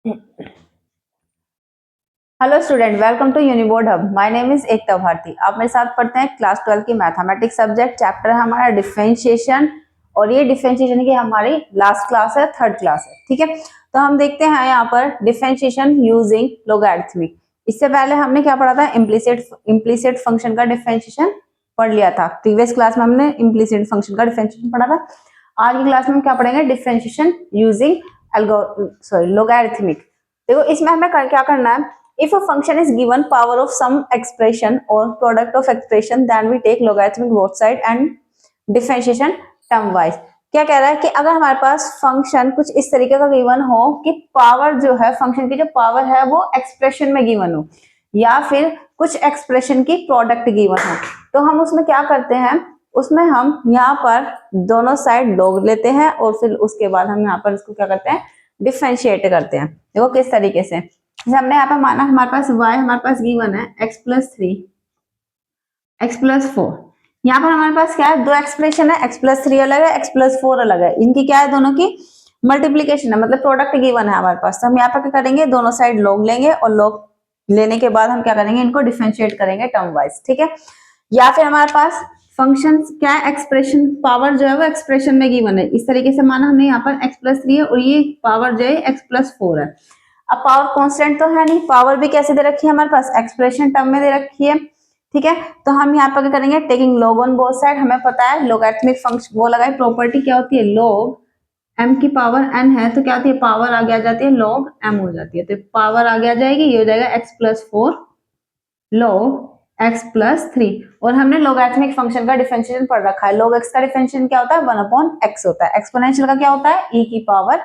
Hello student, welcome to Uniboard hub. My name is Ekta Bharti. आप मेरे साथ पढ़ते हैं क्लास 12 की मैथमेटिक्स सब्जेक्ट। चैप्टर है हमारा डिफरेंशिएशन और ये डिफरेंशिएशन की हमारी लास्ट क्लास है, थर्ड क्लास है। ठीक है, तो हम देखते हैं यहाँ पर डिफरेंशिएशन यूजिंग लोगैरिथमिक। इससे पहले हमने क्या पढ़ा था? इम्प्लीसिट फंक्शन का डिफरेंशिएशन पढ़ लिया था। प्रीवियस क्लास में हमने इम्प्लीसिट फंक्शन का डिफरेंशिएशन पढ़ा था। आज की क्लास में हम क्या पढ़ेंगे? Differentiation using logarithmic. देखो, इसमें हमें क्या करना है? If a function is given power of some expression or product of expression, then we take logarithmic both side and differentiation term wise। क्या कह रहा है कि अगर हमारे पास फंक्शन कुछ इस तरीके का गिवन हो कि पावर जो है, फंक्शन की जो पावर है वो एक्सप्रेशन में गिवन हो, या फिर कुछ एक्सप्रेशन की प्रोडक्ट गिवन हो, तो हम उसमें क्या करते हैं? उसमें हम यहाँ पर दोनों साइड log लेते हैं और फिर उसके बाद हम यहाँ पर इसको क्या करते हैं? डिफरेंशिएट करते हैं। देखो किस तरीके से। जैसे हमने यहाँ पे माना हमारे पास y हमारे पास गिवन है x+3 x+4। यहाँ पर हमारे पास क्या है? दो एक्सप्रेशन है, x+3 अलग है, x+4 अलग है। इनकी क्या है? दोनों की मल्टीप्लीकेशन है, मतलब प्रोडक्ट गिवन है हमारे पास। तो हम यहाँ पर क्या करेंगे? दोनों साइड log लेंगे और log लेने के बाद हम क्या करेंगे? इनको डिफरेंशिएट करेंगे टर्म वाइज। ठीक है, या फिर हमारे पास फंक्शन क्या है? एक्सप्रेशन पावर जो है वो एक्सप्रेशन में गिवन है। इस तरीके से माना हमने यहाँ पर x+3 है और ये पावर जो है x+4 है। अब पावर कांस्टेंट तो है नहीं, पावर भी कैसे दे रखी है हमारे पास? एक्सप्रेशन टर्म में दे रखी है। ठीक है, तो हम यहाँ पर क्या करेंगे? Taking log on both side. हमें पता है लोगैरिथमिक फंक्शन वो लगाई प्रॉपर्टी क्या होती है? log m की पावर n है तो क्या होती है? पावर आगे आ जाती है, log m हो जाती है। तो पावर आगे आ जाएगी, ये हो जाएगा x+4 log x+3। और हमने लोगैरिथमिक फंक्शन का डिफरेंशिएशन पढ़ रखा है। log x का डिफरेंशिएशन क्या होता है? 1/x होता है। एक्सपोनेंशियल का क्या होता है? e की पावर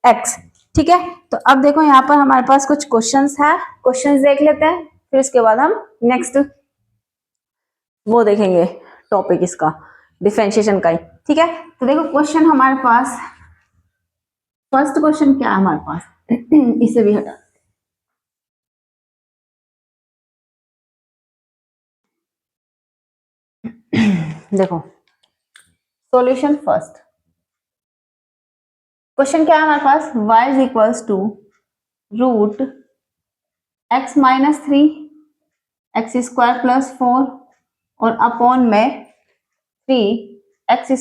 x। ठीक है, तो अब देखो यहाँ पर हमारे पास कुछ क्वेश्चंस है, क्वेश्चंस देख लेते हैं, फिर उसके बाद हम नेक्स्ट वो देखेंगे टॉपिक इसका डिफरेंशिएशन का ही। ठीक है, तो देखो क्वेश्चन हमारे पास, फर्स्ट क्वेश्चन क्या है हमारे पास? इसे भी हटा, देखो सॉल्यूशन फर्स्ट। क्वेश्चन क्या है हमारे पास? y is equals to root x minus 3 x² + 4 और अपॉन में 3x²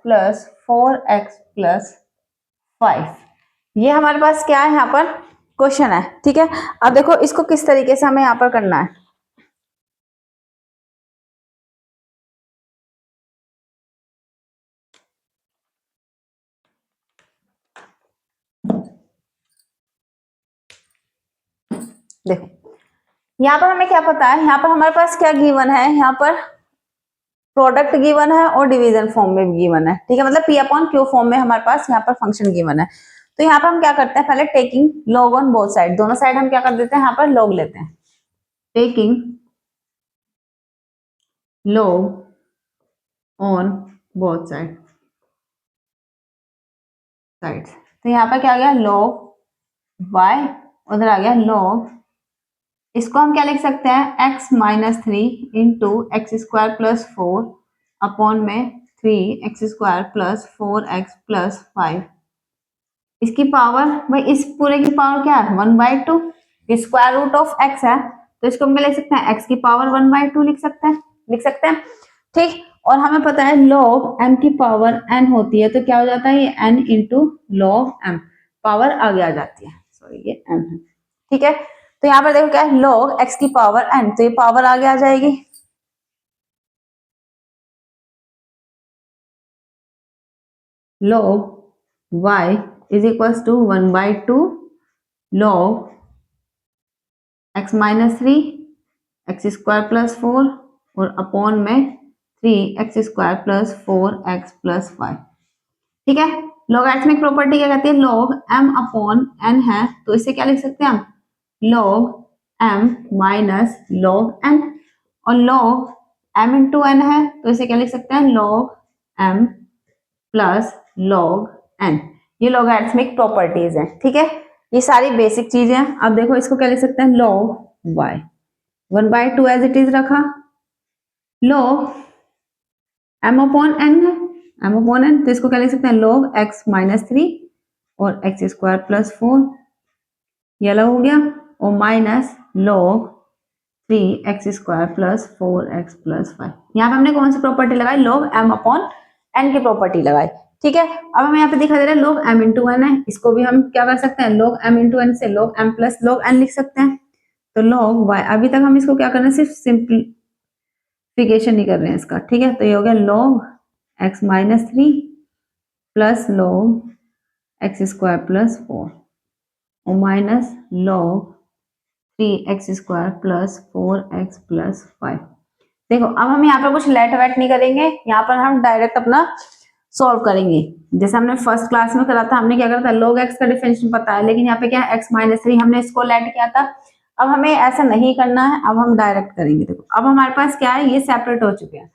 + 4x + 5। ये हमारे पास क्या है? यहाँ पर क्वेश्चन है। ठीक है, अब देखो इसको किस तरीके से हमें यहाँ पर करना है। देखो यहाँ पर हमें क्या पता है? यहाँ पर हमारे पास क्या गिवन है? यहाँ पर प्रोडक्ट गिवन है और डिवीजन फॉर्म में भी गिवन है। ठीक है, मतलब p/q फॉर्म में हमारे पास यहाँ पर फंक्शन गिवन है। तो यहाँ पर हम क्या करते हैं? पहले taking log on both side, दोनों साइड हम क्या कर देते हैं? यहाँ पर log लेते हैं। Taking log on both sides. तो यहाँ पर क्या आ गया? log y, उधर आ गया log, इसको हम क्या लिख सकते हैं? x minus 3 into x² + 4 upon में 3x² + 4x + 5। इसकी पावर भाई, इस पूरे की पावर क्या है? 1/2। स्क्वायर रूट ऑफ x है तो इसको हम क्या लिख सकते हैं? x की पावर 1/2 लिख सकते हैं। ठीक, और हमें पता है log m की पावर n होती है, तो क्या हो जाता है? ये n into log m, power आगे आ जाती है। सॉरी, ये m है। ठीक है, तो यहाँ पर देखो क्या है? log x की पावर n, तो ये पावर आगे आ जाएगी। log y is equal to 1/2 log x minus 3 x² + 4 और अपॉन में 3x² + 4x + 5। ठीक है, लॉगरिथमिक प्रॉपर्टी क्या कहती है? log m अपॉन n है तो इसे क्या लिख सकते हैं हम? log m minus log n। और log m इंटू n है तो इसे क्या लिख सकते हैं? log m plus log n। ये लॉगरिथमिक प्रॉपर्टीज हैं। ठीक है, ये सारी बेसिक चीजें हैं। अब देखो इसको क्या लिख सकते हैं? log y 1/2 as it is रखा, log m अपॉन n है, m अपॉन n, तो इसको क्या लिख सकते हैं? log x माइनस 3 और x² + 4 ये अलग हो गया, और minus log 3x² plus 4x plus 5। यहाँ पे हमने कौन सी प्रॉपर्टी लगाई, log m अपॉन n की प्रॉपर्टी लगाई। ठीक है, अब हमें यहाँ पे दिखा दे रहा है log m इंटू n है, इसको भी हम क्या कर सकते हैं, log m इंटू n से log m plus log n लिख सकते हैं। तो log y, अभी तक हम इसको क्या कर रहे हैं, सिर्फ सिंप्लीफिकेशन नहीं कर रहे हैं इसका। ठीक है, तो ये हो गया log x minus 3 plus log x² plus 4 और minus log 3x² plus 4x plus 5। देखो अब हम यहाँ पर कुछ लेट वेट नहीं करेंगे, यहाँ पर हम डायरेक्ट अपना सॉल्व करेंगे। जैसे हमने फर्स्ट क्लास में करा था, हमने क्या करा था, log x का डिफरेंशियल पता है, लेकिन यहाँ पे क्या है x माइनस 3, हमने इसको लेट किया था। अब हमें ऐसा नहीं करना है, अब हम डायरेक्ट करेंगे। देखो अब हमारे पास क्या है, ये सेपरेट हो चुके हैं।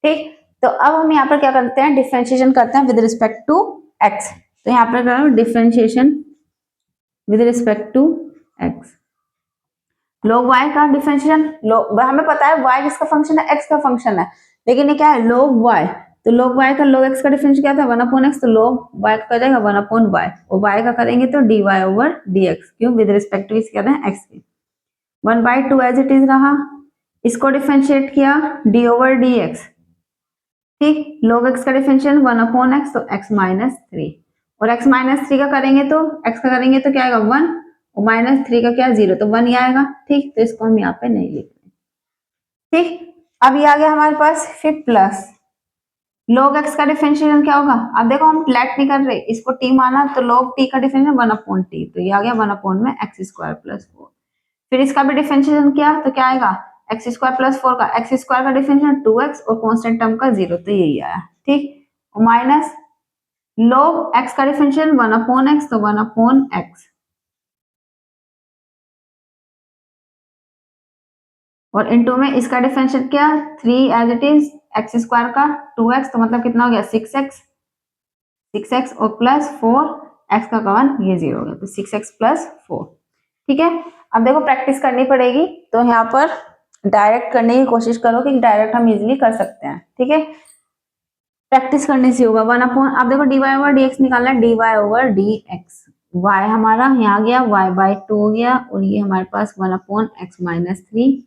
ठीक, तो अब हम यहाँ पर क्या करते हैं, डिफरेंशिएशन करते हैं विद रिस्पेक्ट टू x। तो यहाँ पर करो differentiation with respect to x। log y का डिफरेंशिएशन, हमें पता है y किसका फंक्शन है, x का फंक्शन है, लेकिन ये क्या है, log y। तो log y का log x का डिफरेंशिएशन क्या था, 1/x, तो log y का जाएगा 1/y, और y का करेंगे तो dy ओवर dx। क्यों, विद रिस्पेक्ट टू क्या है, x के। 1/2 एज इट इज रहा, इसको डिफरेंशिएट किया d ओवर dx। ठीक, log x का डिफरेंशिएशन 1/x, तो x माइनस 3, और x माइनस 3 का करेंगे तो x का करेंगे तो क्या आएगा 1, और माइनस 3 का क्या 0, तो 1 ही आएगा। ठीक, तो इसको हम यहाँ पे नहीं लिख रहे। ठीक, अब ये आ गया हमारे पास, फिर प्लस log x का डिफरेंशिएशन क्या होगा। अब देखो हम लेट नहीं कर रहे, इसको t माना, तो log t का डिफरेंशिएशन 1/t, तो ये आ गया 1/x² प्लस 4। फिर इसका भी डिफरेंशिएशन किया तो क्या आएगा, x² प्लस 4 का, x² का डिफरेंशिएशन 2x और कांस्टेंट टर्म का 0, तो यही आया। ठीक, और माइनस log x का डिफरेंशिएशन 1/x, तो 1/x, और इनटू में इसका डिफरेंशिएट किया 3 एज इट इज, x² का 2x, तो मतलब कितना हो गया 6x और प्लस 4 x का कवन, ये 0 हो गया, तो 6x प्लस 4। ठीक है, अब देखो प्रैक्टिस करनी पड़ेगी, तो यहाँ पर डायरेक्ट करने की कोशिश करो कि डायरेक्ट हम इजीली कर सकते हैं। ठीक है, प्रैक्टिस करने से होगा। 1/, अब देखो dy ओवर dx निकालना है, dy ओवर dx, y हमारा यहाँ गया, y/2 हो गया, और ये हमारे पास 1/x minus 3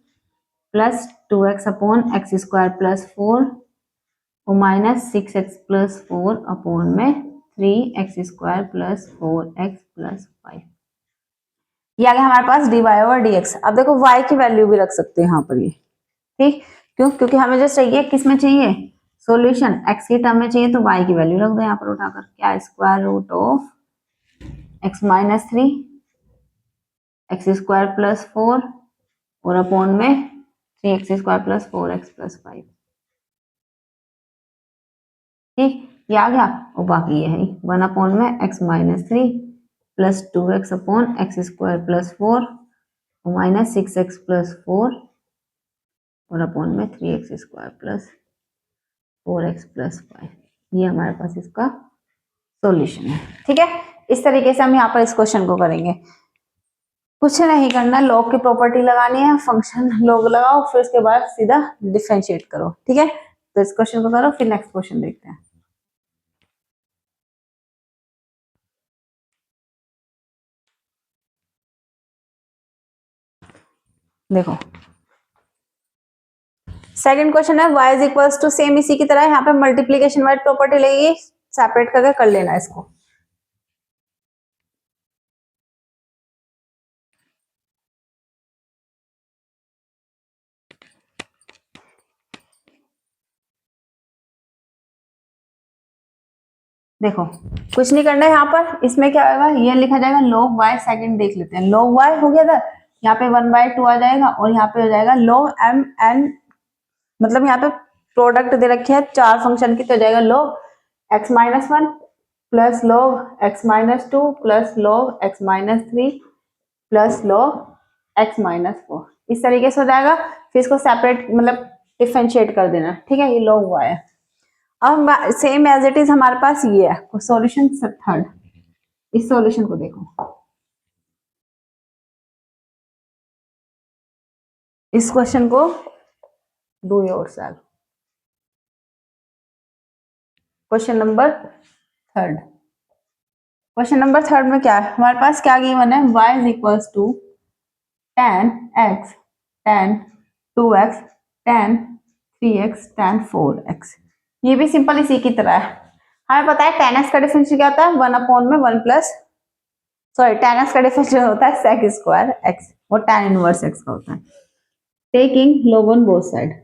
plus 2x upon x² plus 4 और माइनस 6x प्लस 4 अपॉन में 3x² प्लस 4x प्लस 5। ये आ गया हमारे पास dy ओवर dx। अब देखो y की वैल्यू भी रख सकते हैं यहाँ पर ये। ठीक, क्यों, क्योंकि हमें जो चाहिए किस में चाहिए, सॉल्यूशन x के टर्म में चाहिए, तो y की वैल्यू रख दो यहाँ पर उठाकर, क्या square root of x minus 3 x² plus 4 और अपॉन में 3x² प्लस 4x प्लस 5। ठीक, ये आ गया, और बाकी ये है 1/में x minus 3 plus 2x upon x² plus 4 और माइनस 6x प्लस 4 और अपॉन में 3x² प्लस 4x प्लस 5। ये हमारे पास इसका सॉल्यूशन है। ठीक है, इस तरीके से हम यहाँ पर इस क्वेश्चन को करेंगे। कुछ नहीं करना, लॉग की प्रॉपर्टी लगानी है, फंक्शन लॉग लगाओ, फिर उसके बाद सीधा डिफरेंशिएट करो। ठीक है, तो इस क्वेश्चन को करो, फिर नेक्स्ट क्वेश्चन देखते हैं। देखो सेकंड क्वेश्चन है, y is equals to, same इसी की तरह यहाँ पे मल्टीप्लीकेशन वाइड प्रॉपर्टी लगेगी, सेपरेट करके कर लेना इसको। देखो कुछ नहीं करना है यहाँ पर, इसमें क्या होगा, ये लिखा जाएगा log y, सेकंड देख लेते हैं। log y हो गया था, यहाँ पे 1/2 आ जाएगा, और यहाँ पे हो जाएगा log m n, मतलब यहाँ पे प्रोडक्ट दे रखी है चार फंक्शन की, तो हो जाएगा log x minus 1 plus log x minus 2 plus log x minus 3 plus log x minus 4, इस तरीके से हो जाएगा। फिर इसको सेपरेट मतलब डिफरेंशिएट कर देना। ठीक है, ये log y है। अब सेम एज इट इज हमारे पास ये है सॉल्यूशन थर्ड। इस सॉल्यूशन को देखो, इस क्वेश्चन को do yourself. Question number third, question number third में क्या है हमारे पास, क्या गिवन है, y is equals to tan x tan 2x tan 3x tan 4x। ये भी सिंपल इसी की तरह है। हमें पता है tan x का डिफरेंशियल क्या होता है, 1/1 प्लस, सॉरी tan x का डिफरेंशियल होता है sec स्क्वायर x, और tan इनवर्स x का होता है। Taking log on both side.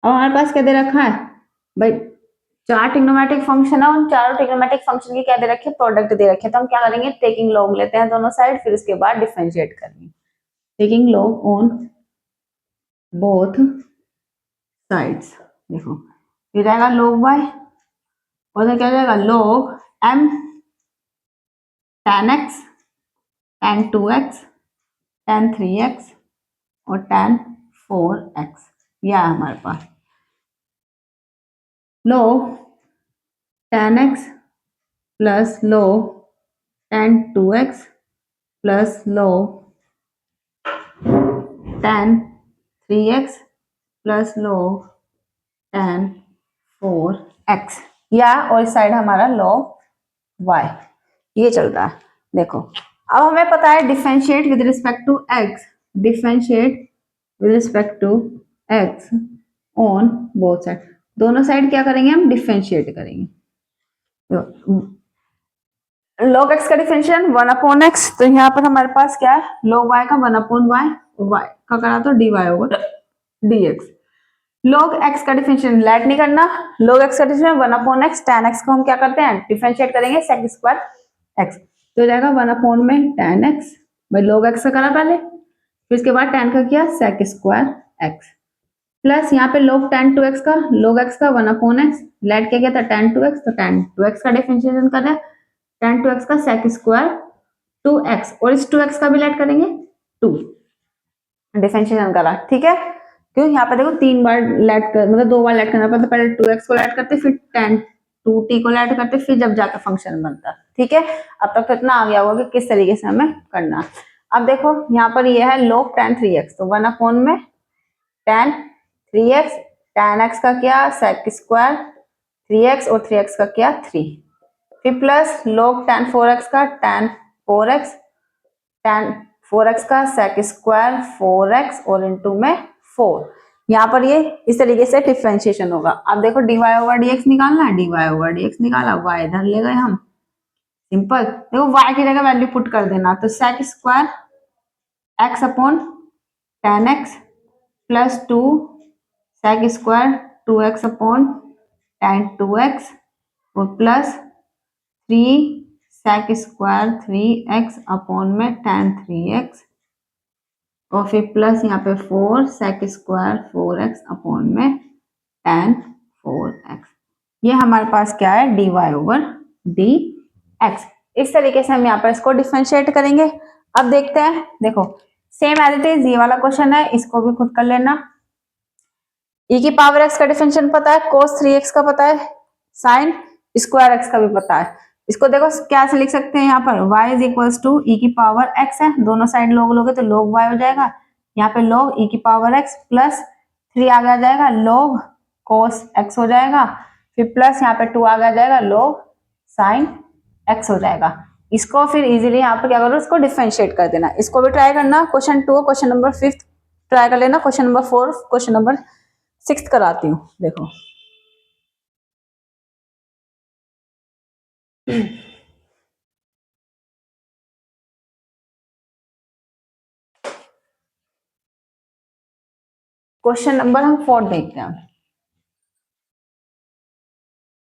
अब हमारे पास क्या दे रखा है भाई, चार ट्रिग्नोमेट्रिक फंक्शन है, उन चारों ट्रिग्नोमेट्रिक फंक्शन की क्या दे रखे, प्रोडक्ट दे रखे, तो हम क्या करेंगे, टेकिंग लॉग लेते हैं दोनों साइड, फिर उसके बाद डिफरेंशिएट करेंगे। Taking log on both sides, देखो ये जाएगा log y, और क्या जाएगा log m tan x tan 2x tan 3x और tan 4x। यह है हमारे पास log tan x plus log tan 2x plus log tan 3x plus log tan 4x, या और इस साइड हमारा log y, ये चल रहा है। देखो अब हमें पता है differentiate with respect to x, differentiate with respect to x on both side, दोनों साइड क्या करेंगे हम, डिफरेंशिएट करेंगे। log x का डिफरेंशियल 1/x, तो यहाँ पर हमारे पास क्या है, log y का 1/y, y का करा तो dy होगा dx। log x का डिफरेंशियल लेट नहीं करना, log x का डिफरेंशियल 1/x, tan x को हम क्या करते हैं, डिफरेंशिएट करेंगे sec स्क्वायर x, तो जाएगा 1 में tan x, भाई log x का करा पहले, फिर इसके बाद tan का किया sec स्क्वायर x, प्लस यहाँ पे log tan 2x का, log x का 1/x, लेट क्या गया था tan 2x, तो tan 2x का डिफरेंशिएशन कर रहे हैं, tan 2x का sec स्क्वायर 2x, और इस 2x का भी लेट करेंगे 2, डिफरेंशिएशन करा, ठीक है। क्यों, यहाँ पे देखो 3 बार लेट कर, मतलब 2 बार लेट करना पड़ता, पहले 2x को लेट करते, फिर tan 2t को लेट करते, फिर जब जाकर फंक्शन बनता, ठीक है। अब तक तो इतना आ गया होगा कि किस तरीके से हमें करना। अब देखो यहाँ पर ये है log tan 3x, तो 1 में tan 3x, tan x का क्या sec स्क्वायर 3x, और 3x का क्या 3, फिर प्लस log tan 4x का tan 4x, tan 4x का sec स्क्वायर 4x और इनटू में 4, यहाँ पर ये इस तरीके से डिफरेंशिएशन होगा। अब देखो dy ओवर dx निकालना है, dy ओवर dx निकाला, y इधर ले गए हम, सिंपल। देखो y की जगह वैल्यू पुट कर देना, तो sec square x upon tan x plus 2 sec square 2x upon tan 2x और plus 3 sec square 3x upon में tan 3x, और फिर प्लस यहाँ पे 4 sec स्क्वायर 4x अपॉन में tan 4x। ये हमारे पास क्या है, dy ओवर dx। इस तरीके से हम यहाँ पर इसको डिफरेंशिएट करेंगे। अब देखते हैं, देखो सेम एज इट इज ये वाला क्वेश्चन है, इसको भी खुद कर लेना। e की पावर x का डिफरेंशियल पता है, cos 3x का पता है, sin स्क्वायर x का भी पता है। इसको देखो क्या से लिख सकते हैं, यहाँ पर y is equals to e की पावर x है, दोनों साइड log लोगे तो log y हो जाएगा, यहाँ पे log e की पावर x प्लस 3 आगे आ जाएगा log cos x हो जाएगा, फिर प्लस यहाँ पे 2 आगे आ जाएगा log sin x हो जाएगा। इसको फिर इजीली यहाँ पर क्या करो, इसको डिफरेंशिएट कर देना। इसको भी ट्राई करना, क्वेश्चन 2 क्वेश्चन नंबर 5 ट्राई कर लेना, क्वेश्चन नंबर 4 क्वेश्चन नंबर 6 कराती हूँ। देखो क्वेश्चन नंबर हम 4 देखते हैं।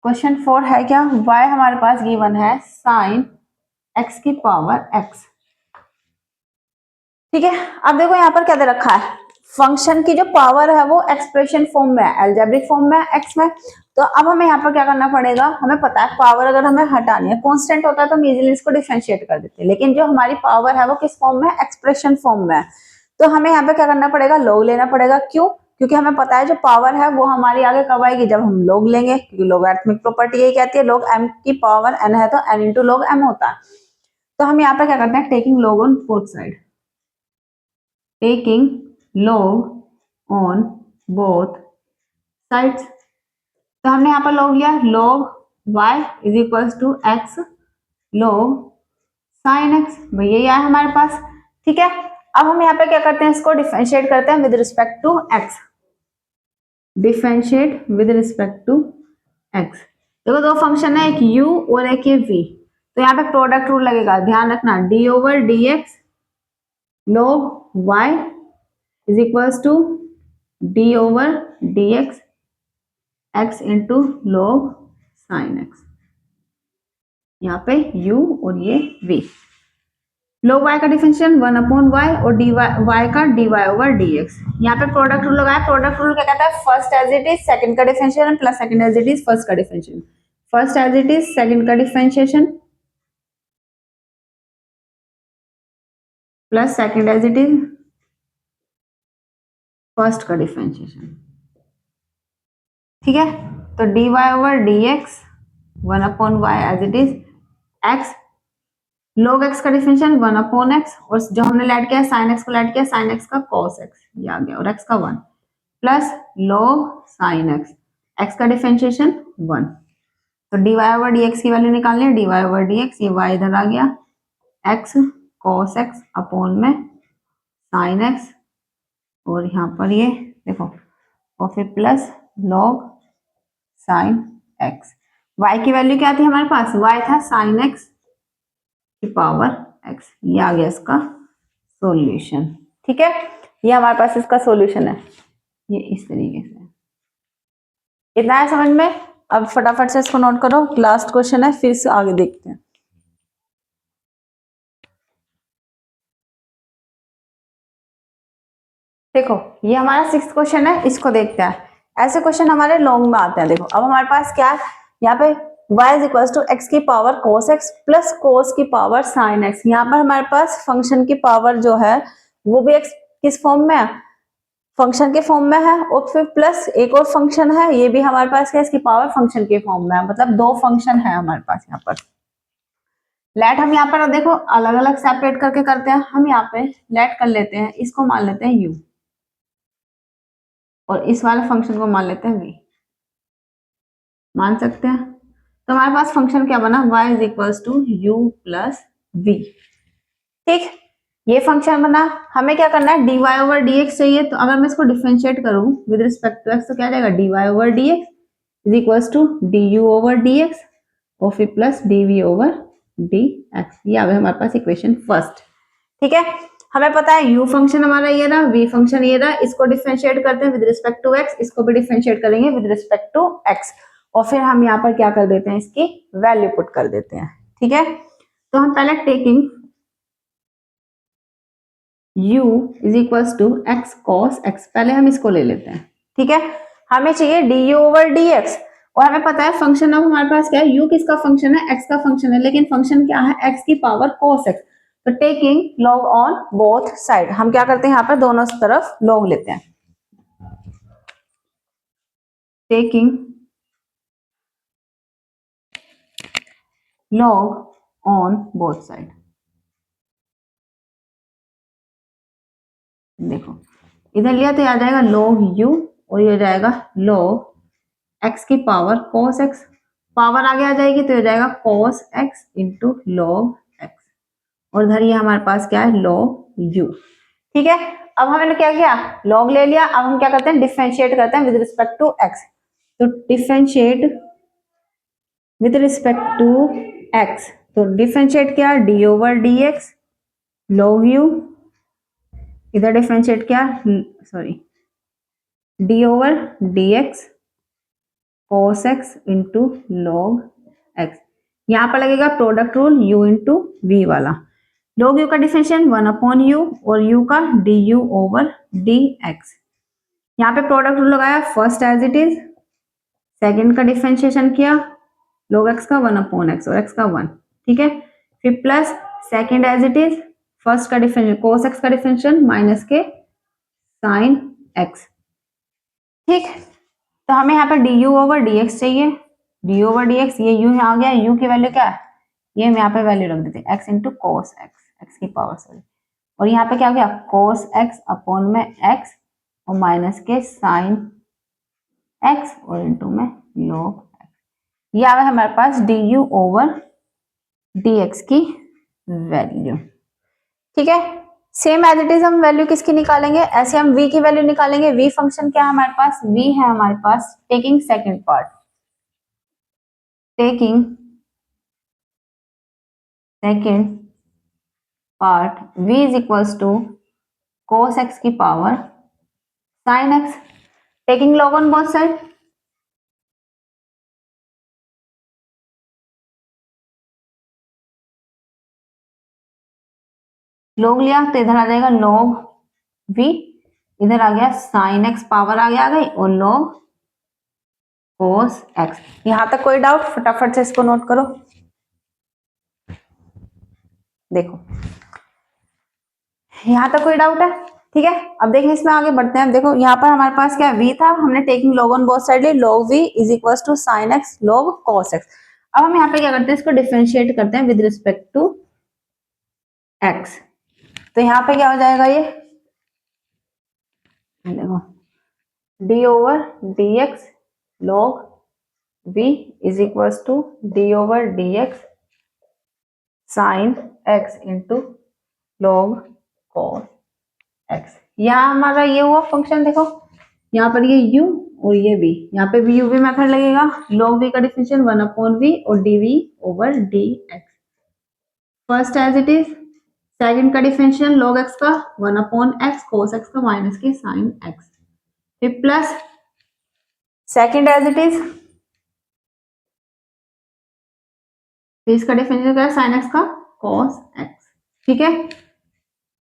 क्वेश्चन 4 है क्या, y हमारे पास गिवन है साइन x की पावर x, ठीक है। अब देखो यहाँ पर क्या दे रखा है, फंक्शन की जो पावर है वो एक्सप्रेशन फॉर्म में है, अलजेब्रिक फॉर्म में है x में, तो अब हमें यहाँ पर क्या करना पड़ेगा, हमें पता है पावर अगर हमें हटानी है, कांस्टेंट होता है तो हम इजीली इसको डिफरेंशिएट कर देते हैं, लेकिन जो हमारी पावर है वो किस फॉर्म में है, एक्सप्रेशन फॉर्म में है, तो हमें यहाँ पे क्या करना पड़ेगा, log लेना पड़ेगा। क्यों, क्योंकि हमें पता है जो पावर है वो हमारी आगे कब आएगी, जब हम log लेंगे, क्योंकि लोगरिथमिक प्रॉपर्टी यही कहती है log m की पावर n है तो n इंटू log m होता है। तो हम यहाँ पे क्या करते हैं, taking log on both side, taking log on both sides, तो हमने यहाँ पर log लिया, log y is equal to x log sin x। भाई यही आया हमारे पास। ठीक है, अब हम यहाँ पे क्या करते हैं, इसको डिफरेंशिएट करते हैं with respect to x। Differentiate with respect to x। देखो दो फंक्शन है, एक u और एक ये v, तो यहाँ पे प्रोडक्ट रूल लगेगा, ध्यान रखना। d over d x log y is equals to d over d x x into log sine x। यहाँ पे u और ये v। log y का डिफरेंशियल 1 अपॉन y और dy y का dy ओवर dx। यहाँ पे प्रोडक्ट रूल लगाया। प्रोडक्ट रूल क्या कहता है, first as it is second का differential plus second as it is first का differential. First as it is second का differentiation plus second as it is first का डिफरेंशिएशन। ठीक है, तो dy over dx 1 upon y as it is x log x का differential 1 upon x, और जो हमने ऐड किया sin x को ऐड किया sin x का cos x, ये आ गया, और x का 1 plus log sin x, x का डिफरेंशिएशन 1। तो dy ओवर dx की वैल्यू निकालनी है, dy ओवर dx, ये y इधर आ गया, x cos x अपॉन में sin x, और यहाँ पर ये देखो, और फिर plus log sin x। y की वैल्यू क्या थी हमारे पास, y था sin x की पावर x, ये आ गया इसका सॉल्यूशन। ठीक है, ये हमारे पास इसका सॉल्यूशन है, ये इस तरीके से। इतना है समझ में। अब फटाफट से इसको नोट करो, लास्ट क्वेश्चन है, फिर से आगे देखते हैं। देखो ये हमारा 6th क्वेश्चन है, इसको देखते हैं। ऐसे क्वेश्चन हमारे लॉन्ग में आते हैं। देखो अब हमारे पास क्या है, यहाँ पे y is equal to x की power cos x plus cos की पावर sin x। यहाँ पर हमारे पास फंक्शन की पावर जो है वो भी x किस फॉर्म में है, फंक्शन के फॉर्म में है, और फिर प्लस एक और फंक्शन है, ये भी हमारे पास क्या है, इसकी पावर फंक्शन के फॉर्म में है, मतलब दो फंक्शन है हमारे पास यहाँ पर। लेट हम यहाँ पर देखो अलग अलग सेपरेट करके करते हैं। हम यहाँ पे लेट कर लेते हैं, इसको मान लेते हैं u, और इस वाले फंक्शन को मान लेते हैं v, मान सकते हैं। तो हमारे पास फंक्शन क्या बना, y is equal to u plus v. ठीक, ये फंक्शन बना। हमें क्या करना है, dy ओवर dx चाहिए, तो अगर मैं इसको डिफरेंशिएट करूं विद रिस्पेक्ट टू x तो क्या आ जाएगा, dy over dx is equal to du over dx और फिर प्लस dv ओवर dx। ये आ गया हमारे पास इक्वेशन फर्स्ट। ठीक है, हमें पता है u फंक्शन हमारा ये रहा, v फंक्शन ये रहा, इसको डिफरेंशिएट करते हैं विद रिस्पेक्ट टू x, इसको भी डिफरेंशिएट करेंगे विद रिस्पेक्ट टू x, और फिर हम यहाँ पर क्या कर देते हैं, इसकी वैल्यू पुट कर देते हैं। ठीक है, तो हम पहले taking u is equal to x cos x, पहले हम इसको ले लेते हैं। ठीक है, हमें चाहिए du ओवर dx, और हमें पता है फंक्शन अब हमारे पास क्या है, u किसका फंक्शन है, x का फंक्शन है, लेकिन फंक्शन क्या है, x की पावर cos x। तो taking log on both side, हम क्या करते हैं यहाँ पर दोनों तरफ log लेते हैं। Taking log on both side, देखो इधर लिया तो आ जाएगा log u, और ये हो जाएगा log x की पावर cos x, पावर आगे आ जाएगी तो हो जाएगा cos x into log x, और इधर ये हमारे पास क्या है, log u। ठीक है, अब हमने क्या किया, log ले लिया। अब हम क्या करते हैं, डिफरेंशिएट करते हैं विद रिस्पेक्ट टू x। तो differentiate with respect to x, तो डिफरेंशिएट क्या, d over dx log u, इधर डिफरेंशिएट क्या, sorry d over dx cos x into log x। यहाँ पर लगेगा product rule u into v वाला। log u का डिफरेंशियल 1 अपॉन u और u का du ओवर dx। यहाँ पे प्रोडक्ट रूल लगाया, first as it is, second का डिफरेंशिएशन किया, log x का 1 अपॉन x और x का 1। ठीक है, फिर plus second as it is, first का डिफरेंशियल cos x का डिफरेंशियल माइनस के sin x। ठीक, तो हमें यहाँ पर du ओवर dx चाहिए, du ओवर dx, ये u यहाँ आ गया, u की वैल्यू क्या है, ये हम यहाँ पे वैल्यू रख देते हैं x इंटू कॉस x की पावर, सॉरी, और यहाँ पे क्या हो गया, cos x अपॉन में x और माइनस के sin x और इंटू में log x। ये आ गया हमारे पास d u over d x की वैल्यू। ठीक है, सेम एज इट इज हम वैल्यू किसकी निकालेंगे, ऐसे हम v की वैल्यू निकालेंगे। v फंक्शन क्या है हमारे पास, v है हमारे पास taking second part, taking second part v is equals to cos x की power sin x, taking log on both side, log लिया तो इधर आ जाएगा log v, इधर आ गया sin x पावर आ गई और log cos x। यहां तक कोई डाउट, फटाफट से इसको नोट करो। देखो यहां तक कोई डाउट है, ठीक है। अब देखिए इसमें आगे बढ़ते हैं। देखो यहाँ पर हमारे पास क्या v था, हमने taking log on both side ली, log v is equal to sin x log cos x। अब हम यहाँ पे क्या करते हैं, इसको डिफरेंशिएट करते हैं विद रिस्पेक्ट टू x। तो यहाँ पे क्या हो जाएगा, ये देखो d over d x log v is equal to d over d x sine x into log cos x। यहाँ हमारा ये हुआ फंक्शन, देखो यहाँ पर ये u और ये v, यहाँ पे भी u v मेथड लगेगा, log v का डिफरेंशियल 1 अपॉन v और dv over dx। First as it is, second का डिफरेंशियल log x का 1 अपॉन x cos x का माइनस के sin x, फिर plus second as it is, फिर इसका डिफरेंशियल क्या है sin x का cos x। ठीक है,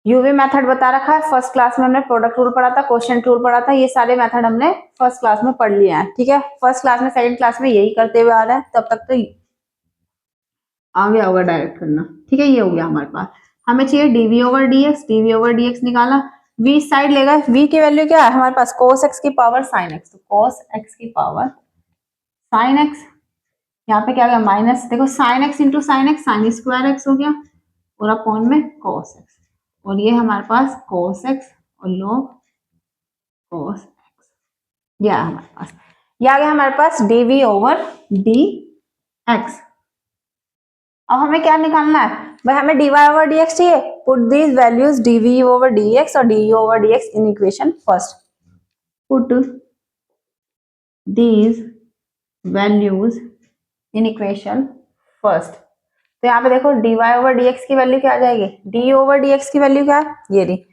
यूवी मेथड बता रखा है, फर्स्ट क्लास में हमने प्रोडक्ट रूल पढ़ा था, क्वेश्चन रूल पढ़ा था, ये सारे मेथड हमने फर्स्ट क्लास में पढ़ लिए हैं। ठीक है, फर्स्ट क्लास में सेकंड क्लास में यही करते हुए आ रहा है, तब तक तो आ गया होगा डायरेक्ट करना। ठीक है, ये हो गया हमारे पास। हमें चाहिए डीवी ओवर डी एक्स निकाला, v साइड लेगा, v की वैल्यू क्या है हमारे पास, cos x की पावर sin x, तो cos x की पावर sin x, यहाँ पे क्या गया माइनस, देखो sin x into sin x sine square x हो गया और अपॉन में cos x, और ये हमारे पास cos x और log cos x, ये हमारे पास, ये आ गया हमारे पास dv ओवर dx। अब हमें क्या निकालना है भाई, हमें dy ओवर dx चाहिए। Put these values dv over dx और du over dx in equation first, put these values in equation first. तो यहाँ पे देखो dy ओवर dx की वैल्यू क्या आ जाएगी, d ओवर dx की वैल्यू क्या है, ये रही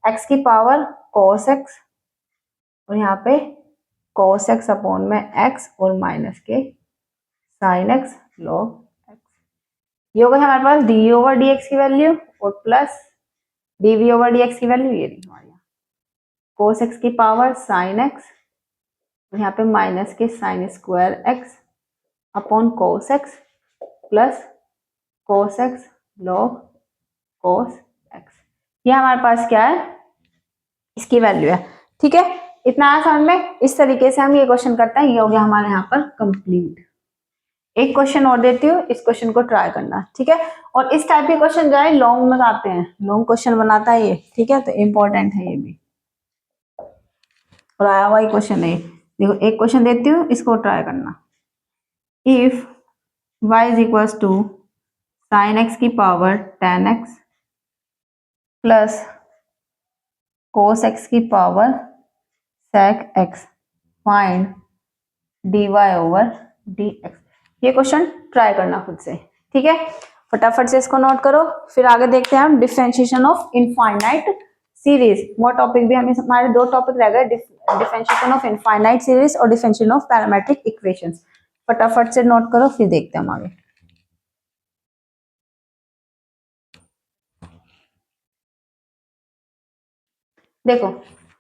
x की पावर cos x और यहाँ पे cos x अपॉन में x और माइनस के sin x log x। ये हो गया हमारे पास d ओवर dx की वैल्यू और प्लस dv ओवर dx की वैल्यू, ये रही हमारे यहाँ cos x की पावर sin x और यहाँ पे माइनस के sin square x upon cos x plus cos x log cos x। ये हमारे पास क्या है, इसकी वैल्यू है। ठीक है, इतना आसान में इस तरीके से हम ये क्वेश्चन करते हैं। ये हो गया हमारे यहाँ पर कंप्लीट। एक क्वेश्चन और देती हूँ, इस क्वेश्चन को ट्राई करना। ठीक है, और इस टाइप के क्वेश्चन जो है लॉन्ग में आते हैं, लॉन्ग क्वेश्चन बनाता है ये। ठीक है, तो इम्पोर्टेंट है ये भी, और आया हुआ क्वेश्चन है। देखो एक क्वेश्चन देती हूँ, इसको ट्राई करना। If y is equal to sine x की power 10x plus cos x की power sec x, find dy over dx। ये क्वेश्चन ट्राई करना खुद से। ठीक है, फटाफट से इसको नोट करो, फिर आगे देखते हैं हम डिफरेंशिएशन ऑफ इनफाइनाइट सीरीज। वो टॉपिक भी हमें, हमारे दो टॉपिक रह गए, डिफरेंशिएशन ऑफ इनफाइनाइट सीरीज और डिफरेंशिएशन ऑफ पैरामेट्रिक इक्वेशंस। फटाफट से नोट करो, फिर देखते हैं हम आगे। देखो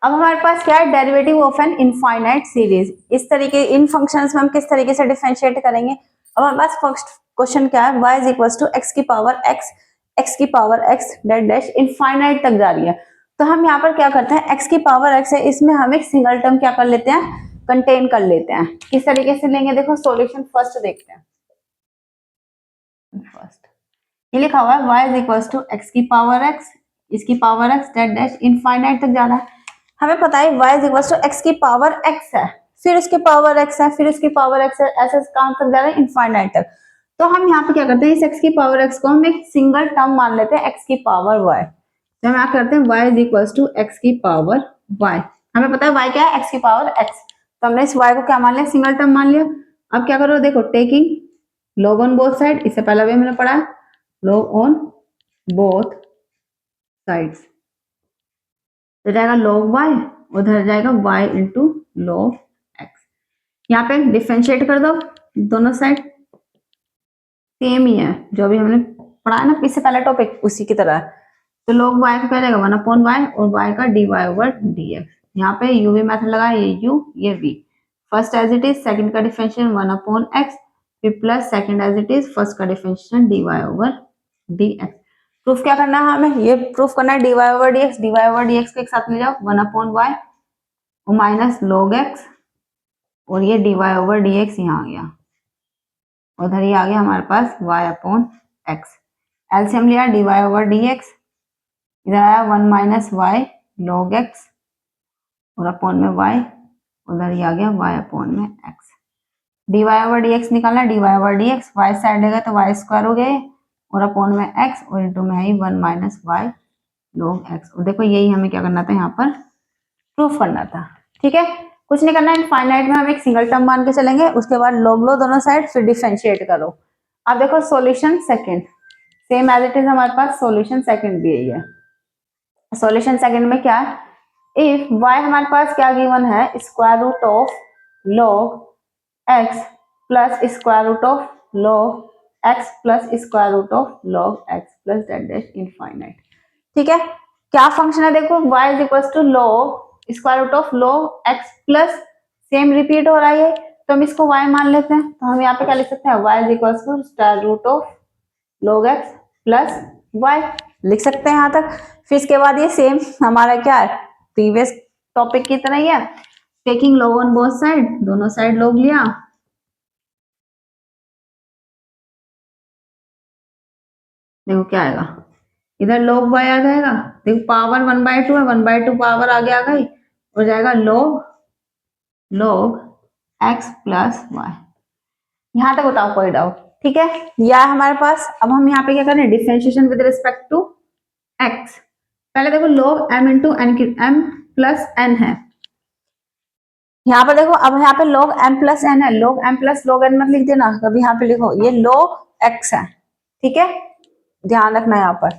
अब हमारे पास क्या है, derivative of an infinite series. इस तरीके इन फंक्शंस में हम किस तरीके से डिफरेंशिएट करेंगे। अब हमारे पास फर्स्ट क्वेश्चन क्या है, y is equal to x की पावर x की power x dash dash infinite तक जा रही है। तो हम यहाँ पर क्या करते हैं, x की पावर x है, इसमें हम एक सिंगल टर्म क्या कर लेते हैं, कंटेन कर लेते हैं। किस तरीके से लेंगे, देखो सॉल्यूशन फर्स्ट देखते हैं। फर्स्ट ये लिखा हुआ है y is equal to x की पावर x, इसकी power x dash dash infinite तक जा रहा है। हमें पता है y is equal to x की पावर x है, फिर उसके पावर x है, फिर उसकी पावर x है, ऐसे काम तक जा रहा है इनफाइनाइट तक। तो हम यहाँ पे क्या करते हैं, इस x की पावर x को हम एक सिंगल टर्म मान लेते हैं x की पावर y। तो हम यहाँ करते हैं y is equal to x की पावर y। हमें पता है y क्या है, x की पावर x। तो हमने इस y को क्या मान लिया, सिंगल टर्म मान लिया। अब क्या करो, देखो taking log on both side, इससे पहले भी हमने पढ़ा है log ऑन बोथ साइड्स, तो जाएगा log y, उधर जाएगा y इंटू log x। यहाँ पे डिफरेंशिएट कर दो दोनों साइड, सेम ही है जो अभी हमने पढ़ा है ना इससे पहले टॉपिक, उसी की तरह है। तो log y का क्या जाएगा 1/y और y का dy ओवर dx। यहाँ पे u v मेथड लगा, ये u ये v, first as it is, second का डिफरेंशिएशन 1/x, फिर plus second as it is, first का differentiation dy over dx। Proof क्या करना है हमें, ये प्रूफ करना है dy ओवर dx को एक साथ ले जाओ 1/y और माइनस log x और ये dy ओवर dx यहाँ आ गया, उधर ही आ गया हमारे पास y अपॉन x। एलसीएम लिया dy ओवर dx, इधर आया 1 माइनस वाई log x और अपॉन में y, उधर ही आ गया y अपॉन में x। dy ओवर dx निकालना है, dy over dx y side है तो y स्क्वायर हो गए और अपॉन में x और इंटू में ही 1 माइनस वाई log x। और देखो यही हमें क्या करना था, यहाँ पर प्रूफ करना था। ठीक है, कुछ नहीं करना, इनफाइनाइट में हम एक सिंगल टर्म मान के चलेंगे, उसके बाद log लो दोनों साइड, फिर डिफरेंशिएट करो। अब देखो solution second, same as it is हमारे पास सॉल्यूशन सेकंड भी यही है। सॉल्यूशन सेकंड में क्या है, इफ y हमारे पास क्या गिवन है, square root of log x plus square root of log x plus square root of log x plus that dash infinite. ठीक है, क्या फंक्शन है देखो, y is equal to log square root of log x plus, same repeat हो रहा है, तो हम इसको y मान लेते हैं। तो हम यहाँ पे क्या लिख सकते हैं, y is equal to square root of log x plus y लिख सकते हैं यहाँ तक। फिर इसके बाद ये सेम हमारा क्या है, प्रीवियस टॉपिक की तरह ही है, taking log on both side, दोनों साइड log लिया, देखो क्या आएगा, इधर log y आ जाएगा, देखो पावर 1/2 है, 1/2 पावर आगे आ गई और जाएगा log x प्लस y। यहाँ तक बताओ कोई डाउट? ठीक है, या हमारे पास, अब हम यहाँ पे क्या करें, differentiation with respect to x। पहले देखो log m into m plus n है, यहाँ पर देखो, अब यहाँ पे log m प्लस n है, log m plus log n मत लिख देना कभी, यहाँ पे लिखो ये log x है। ठीक है, ध्यान रखना यहाँ पर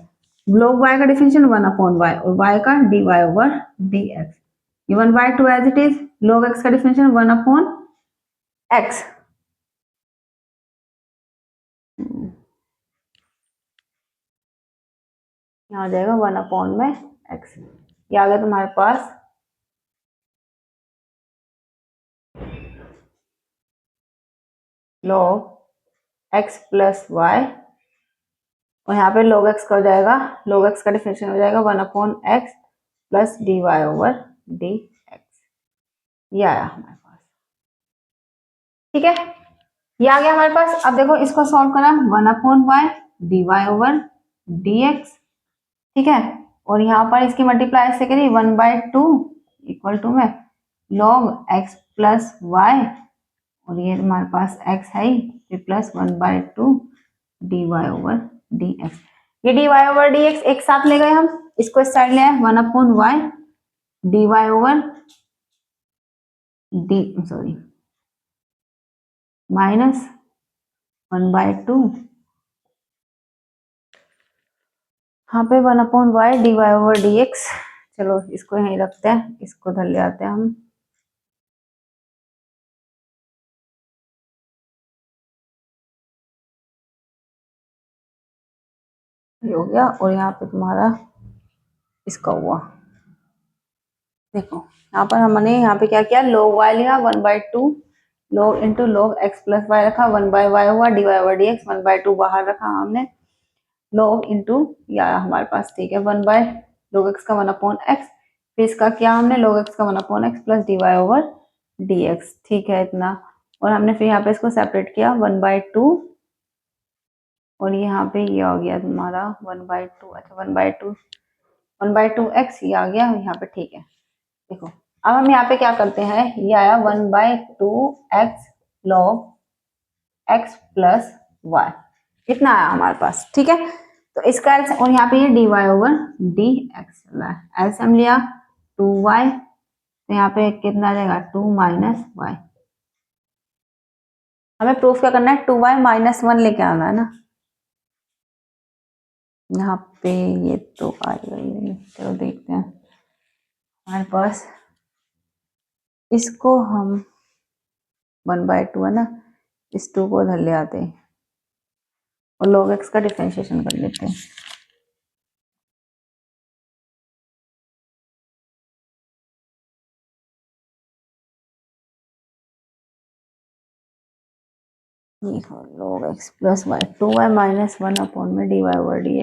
log y का डिफरेंशिएशन 1/y और y का dy ओवर dx, ये 1/2 as it is, log x का डिफरेंशिएशन 1/x, यहाँ आ जाएगा 1/x। ये आ गया तुम्हारे पास log x प्लस वाई और यहाँ पे log x का हो जाएगा, log x का डिफरेंशिएशन हो जाएगा 1/x plus dy over dx। ये आया हमारे पास। ठीक है, ये आ गया हमारे पास। अब देखो इसको सॉल्व करा, 1/y dy ओवर dx। ठीक है, और यहाँ पर इसकी मल्टीप्लाई से करी 1/2 इक्वल टू में log x प्लस वाई और ये हमारे पास x है ही, फिर प्लस 1/2 dy ओवर dx। ये dy ओवर dx एक साथ ले गए हम, इसको इस साइड ले आए 1/y dy over sorry minus 1/2, यहाँ पे 1/y dy ओवर dx। चलो इसको यहीं रखते हैं, इसको धर ले आते हैं हम, ये हो गया। और यहाँ पे तुम्हारा इसका हुआ, देखो यहाँ पर हमने यहाँ पे क्या किया, log y लिया 1/2 log into log x plus y रखा, 1/y हुआ, dy ओवर dx 1/2 बाहर रखा हमने, log इंटू या हमारे पास, ठीक है, 1/log x का 1/x, फिर इसका किया हमने log x का 1/x plus dy over dx। ठीक है इतना, और हमने फिर यहाँ पे इसको सेपरेट किया 1/2 और यहाँ पे ये आ गया तुम्हारा 1/2, अच्छा 1/2 1/2x ये आ गया यहाँ पे। ठीक है, देखो अब हम यहाँ पे क्या करते हैं, ये आया 1/2 x log x plus y, इतना आया हमारे पास, ठीक है। तो इसका और यहाँ पे ये dy ओवर डी एक्स चल रहा है, एलसीएम लिया 2y, तो यहाँ पे कितना आ जाएगा 2 माइनस वाई। हमें प्रूफ क्या करना है, 2y माइनस 1 लेके आना है ना, यहाँ पे ये तो आ गई, चलो देखते हैं। हमारे पास इसको हम 1/2 है ना, इस 2 को उधर ले आते हैं और log x का डिफरेंशिएशन कर लेते हैं। log x plus y, 2y minus 1 upon में dy over d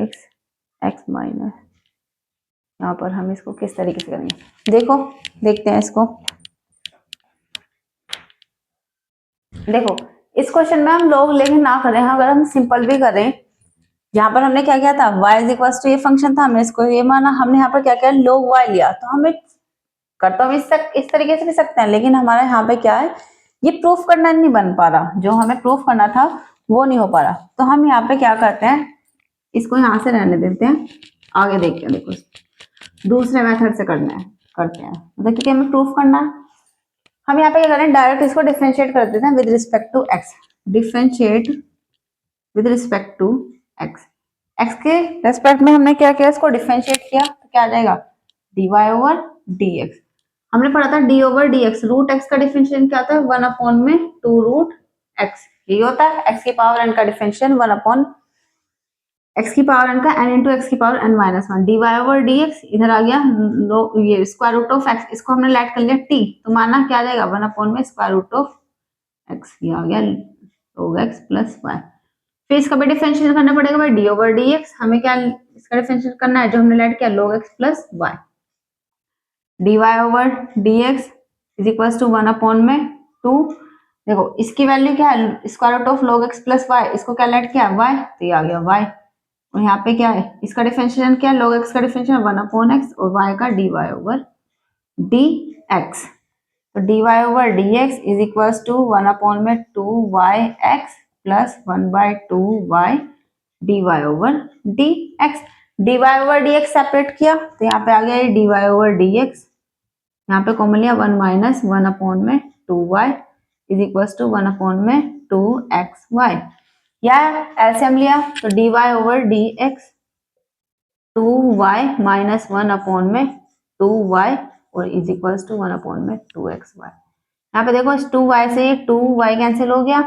x minus, यहाँ पर हम इसको किस तरीके से करेंगे, देखो देखते हैं इसको। देखो इस क्वेश्चन में हम log लेके ना करें, अगर हम सिंपल भी करें, यहाँ पर हमने क्या किया था, y इज इक्वल टू ये फंक्शन था, हमने इसको ये माना, हमने यहाँ पर क्या किया log y लिया, तो हमें कर तो हम इस तरीके से भी सकते हैं, लेकिन हमारा यहाँ पे क्या है, ये प्रूफ करना नहीं बन पा रहा, जो हमें प्रूफ करना था वो नहीं हो पा रहा। तो हम यहाँ पे क्या करते हैं, इसको यहाँ से रहने देते हैं, आगे देखते हैं। देखो दूसरे मेथड से करते हैं, मतलब क्योंकि हमें प्रूफ करना है, हम यहाँ पे क्या करें, डायरेक्ट इसको डिफरेंशिएट कर देते हैं with respect to x, differentiate with respect to x, x के रेस्पेक्ट में हमने क्या किया, इसको डिफरेंशिएट किया, तो क्या आ जाएगा dy ओवर dx। हमने पढ़ा था d over dx, root x का डिफरेंशिएशन क्या होता है, 1 अपॉन में 2 रूट x, ये होता है x की पावर n का डिफरेंशिएशन 1 अपॉन x की पावर n का n इंटू एक्स की power n minus 1, dy over dx इधर आ गया ये स्क्वायर रूट ऑफ x, इसको हमने लेट कर लिया t, तो माना क्या आ जाएगा 1 अपॉन में स्क्वायर रूट ऑफ x, ये आ गया log x प्लस वाई। फिर इसका भी डिफरेंशिएशन करना पड़ेगा भाई, डी ओवर डी एक्स, हमें क्या इसका डिफरेंशिएशन करना है, जो हमने लेट किया log x plus y, d y over d x is equal to 1 upon में 2, देखो इसकी वैल्यू क्या है, square root of log x plus y, इसको क्या लेट किया y, तो ये आ गया y, और यहाँ पे क्या है, इसका डिफरेंशिएशन क्या है, log x का डिफरेंशिएशन 1 अपॉन x और y का dy ओवर dx, तो dy over dx is equal to 1 upon में 2yx plus 1/2y dy over dx, dy over dx separate किया, तो यहाँ पे आ गया ये dy ओवर dx, यहाँ पे कॉमन लिया 1 माइनस 1 अपॉन में 2y is equal to 1 upon में 2xy, या एलसीएम लिया तो dy over dx 2y minus 1 upon में 2y और इज इक्वल टू 1 अपॉन में 2xy। यहाँ पे देखो इस 2y से 2y कैंसिल हो गया,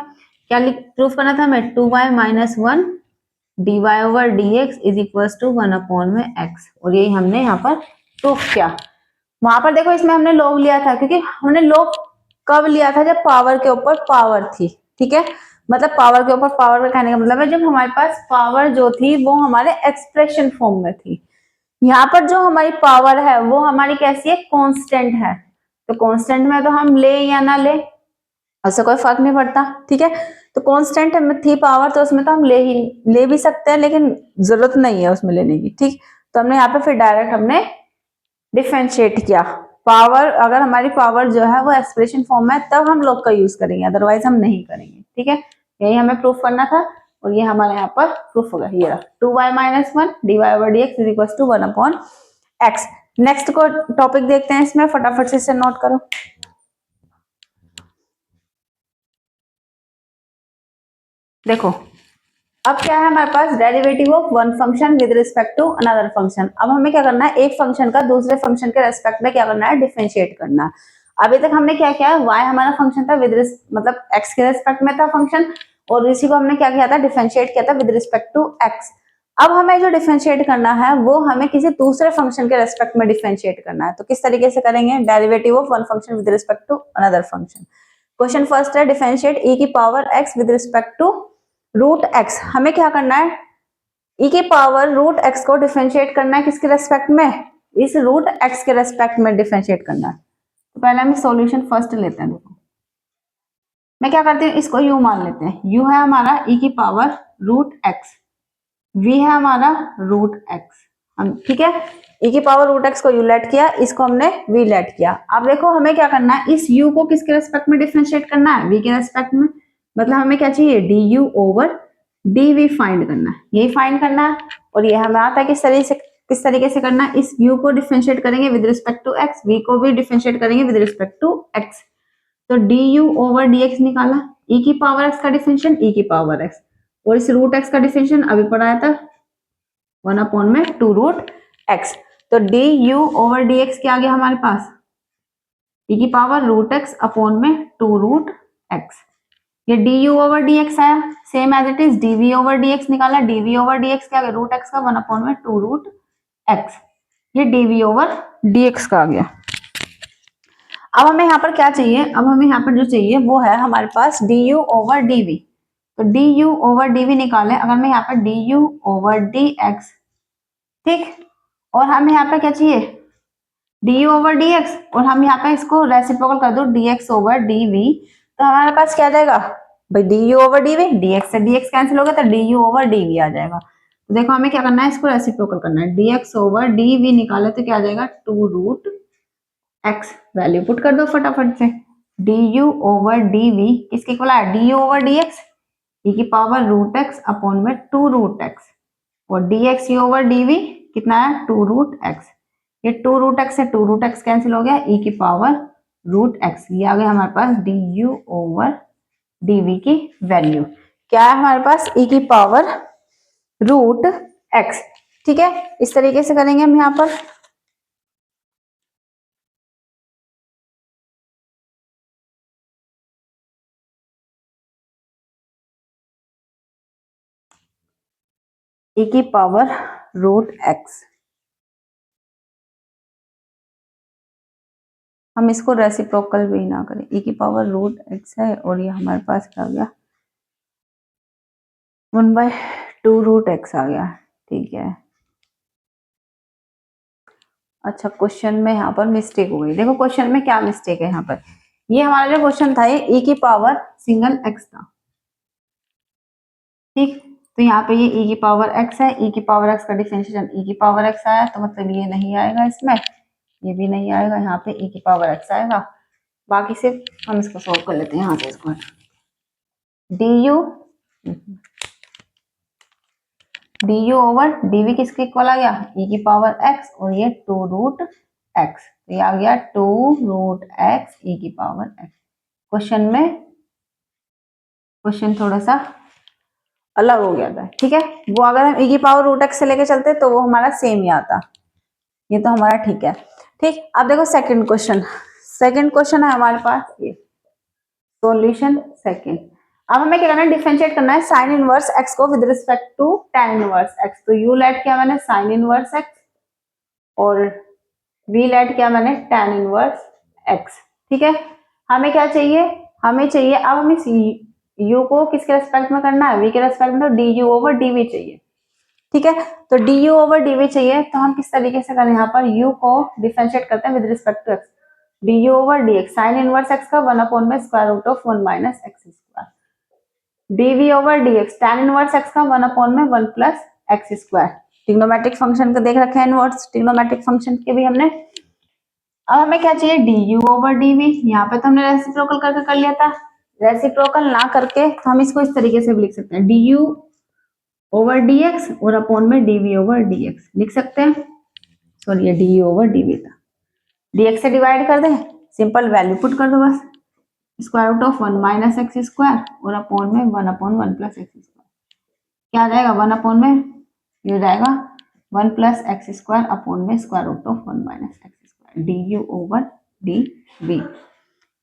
क्या प्रूफ करना था हमें, 2y minus 1 dy over dx is equal to 1 upon में x, और यही हमने यहाँ पर प्रूफ किया। वहां पर देखो इसमें हमने log लिया था, क्योंकि हमने log कब लिया था, जब पावर के ऊपर पावर थी, ठीक है, मतलब पावर के ऊपर पावर का कहने का मतलब है जब हमारे पास पावर जो थी वो हमारे एक्सप्रेशन फॉर्म में थी। यहाँ पर जो हमारी पावर है वो हमारी कैसी है, कांस्टेंट है, तो कांस्टेंट में तो हम ले या ना ले उससे कोई फर्क नहीं पड़ता, ठीक है, तो कांस्टेंट में थी पावर, तो उसमें तो हम ले भी सकते हैं, लेकिन जरूरत नहीं है उसमें लेने की, ठीक। तो हमने यहाँ पे फिर डायरेक्ट हमने डिफरेंशिएट किया, पावर अगर हमारी पावर जो है वो एक्सप्रेशन फॉर्म में है तब हम लोग का यूज करेंगे, अदरवाइज हम नहीं करेंगे, ठीक है, यही हमें प्रूफ करना था, और ये हमारे यहाँ पर प्रूफ होगा, ये रहा 2y minus 1 dy over dx is equal to 1 upon x। Next को टॉपिक देखते हैं, इसमें फटाफट से इसे नोट करो। देखो अब क्या है हमारे पास, derivative of one function with respect to another function. अब हमें क्या करना है, एक फंक्शन का दूसरे फंक्शन के रेस्पेक्ट में क्या करना है, डिफरेंशिएट करना है। अभी तक हमने क्या किया, y हमारा फंक्शन था विद मतलब x के रेस्पेक्ट में था फंक्शन, और इसी को हमने क्या किया था, डिफरेंशिएट किया था विद रिस्पेक्ट टू x। अब हमें जो डिफरेंशिएट करना है वो हमें किसी दूसरे फंक्शन के रेस्पेक्ट में डिफरेंशिएट करना है, तो किस तरीके से करेंगे, derivative of one function with respect to another function. Question first है, डिफरेंशिएट e की power x with respect to root x. हमें क्या करना है, e की पावर रूट एक्स को डिफरेंशिएट करना है किसके रेस्पेक्ट में, इस रूट एक्स के रेस्पेक्ट में डिफरेंशिएट करना है। तो पहले हम सॉल्यूशन फर्स्ट लेते हैं। देखो मैं क्या करती हूँ, इसको u मान लेते हैं, u है हमारा e की पावर रूट एक्स, v है हमारा रूट एक्स, हम, ठीक है, e की पावर रूट एक्स को u लेट किया, इसको हमने v लेट किया। अब देखो हमें क्या करना है, इस u को किसके रेस्पेक्ट में डिफरेंशिएट करना है, v के रेस्पेक्ट में, मतलब हमें क्या चाहिए, du ओवर dv फाइंड करना है, यही फाइंड करना है। और ये हमें आता है किस तरीके से करना है, इस u को डिफरेंशिएट करेंगे with respect to x, v को भी डिफरेंशिएट करेंगे विद रिस्पेक्ट टू x। तो du ओवर dx निकाला, e की पावर x का डिफरेंशियल e की पावर x, और इस रूट x का डिफरेंशियल अभी पढ़ाया था 1 में 2 रूट x। तो du ओवर dx क्या आ गया हमारे पास, e की पावर रूट x अपॉन में 2 रूट x। ये du ओवर dx आया, same as it is dv over dx निकाला, dv ओवर dx क्या आ गया, रूट x का 1 में 2 रूट x, ये dv ओवर dx का आ गया। अब हमें यहाँ पर क्या चाहिए, अब हमें यहाँ पर जो चाहिए वो है हमारे पास du ओवर dv। तो du ओवर dv निकाले, अगर मैं यहाँ पर du ओवर dx, ठीक, और हमें यहाँ पे क्या चाहिए, du ओवर dx, और हम यहाँ पे इसको रेसिप्रोकल कर दो dx ओवर dv, तो हमारे पास क्या जाएगा भाई, du ओवर dv, dx से dx कैंसिल हो गया तो du ओवर dv आ जाएगा। तो देखो हमें क्या करना है, इसको रेसिप्रोकल करना है, dx ओवर dv निकाले तो क्या आ जाएगा 2 रूट x, वैल्यू पुट कर दो फटाफट से, du ओवर dv किसके इक्वल है, du ओवर dx e की पावर रूट x अपॉन में 2 रूट x, और dx ओवर dv कितना है 2 रूट x, ये 2 रूट x से 2 रूट x कैंसिल हो गया, e की पावर रूट x, ये आ गया हमारे पास du ओवर dv की वैल्यू, क्या है हमारे पास e की पावर रूट x। ठीक है, इस तरीके से करेंगे हम यहाँ पर। e की पावर रूट x, हम इसको रेसिप्रोकल भी ना करें, e की पावर रूट x है, और ये हमारे पास क्या आ गया 1/2 रूट x आ गया, ठीक है। अच्छा, क्वेश्चन में यहाँ पर मिस्टेक हो गई, देखो क्वेश्चन में क्या मिस्टेक है यहाँ पर, ये हमारा जो क्वेश्चन था ये e की पावर सिंगल x था, ठीक, तो यहाँ पे ये e की पावर x है, e की पावर x का डिफरेंशिएशन e की पावर x आया, तो मतलब ये नहीं आएगा इसमें, ये भी नहीं आएगा, यहाँ पे e की पावर x आएगा। बाकी सिर्फ हम इसको सॉल्व कर लेते हैं यहाँ से, इसको du ओवर dv किसके इक्वल आ गया, e की पावर x, और ये 2 रूट x, तो ये आ गया 2 रूट x e की पावर x। क्वेश्चन थोड़ा सा अलग हो गया था, ठीक है, वो अगर हम e की पावर रूट x से लेके चलते तो वो हमारा सेम ही आता, ये तो हमारा ठीक है। ठीक, अब देखो सेकंड क्वेश्चन है हमारे पास, ये सॉल्यूशन सेकंड। अब हमें क्या करना है, डिफरेंशिएट करना है साइन इनवर्स x को with respect to tan inverse x। तो u लेट किया मैंने साइन इनवर्स x, और v लेट किया मैंने tan इनवर्स x, ठीक है। हमें क्या चाहिए, हमें चाहिए, अब हमें u को किसके रेस्पेक्ट में करना है, v के रेस्पेक्ट में, तो du ओवर dv चाहिए, ठीक है। तो du ओवर dv चाहिए, तो हम किस तरीके से करें, यहाँ पर u को डिफरेंशिएट करते हैं with respect to x, du over dx sine inverse x का 1 अपॉन में square root of 1 minus x square, dv over dx tan inverse x का 1 अपॉन में 1 plus x square. Trigonometric function को देख रखे हैं, इनवर्स ट्रिग्नोमेट्रिक फंक्शन के भी हमने। अब हमें क्या चाहिए, du ओवर dv, यहाँ पे तो हमने रेसिप्रोकल करके कर लिया था, रेसिप्रोकल ना करके तो हम इसको इस तरीके से भी लिख सकते हैं, du ओवर dx और अपॉन में dv ओवर dx लिख सकते हैं, सॉरी ये du ओवर dv था, dx से डिवाइड कर दे, सिंपल वैल्यू पुट कर दो बस, square root of 1 minus x square और अपॉन में 1 अपॉन 1 प्लस एक्स स्क्वायर, क्या आ जाएगा 1 अपॉन में, ये हो जाएगा 1 प्लस एक्स स्क्वायर अपॉन में square root of 1 minus x square, du over dv,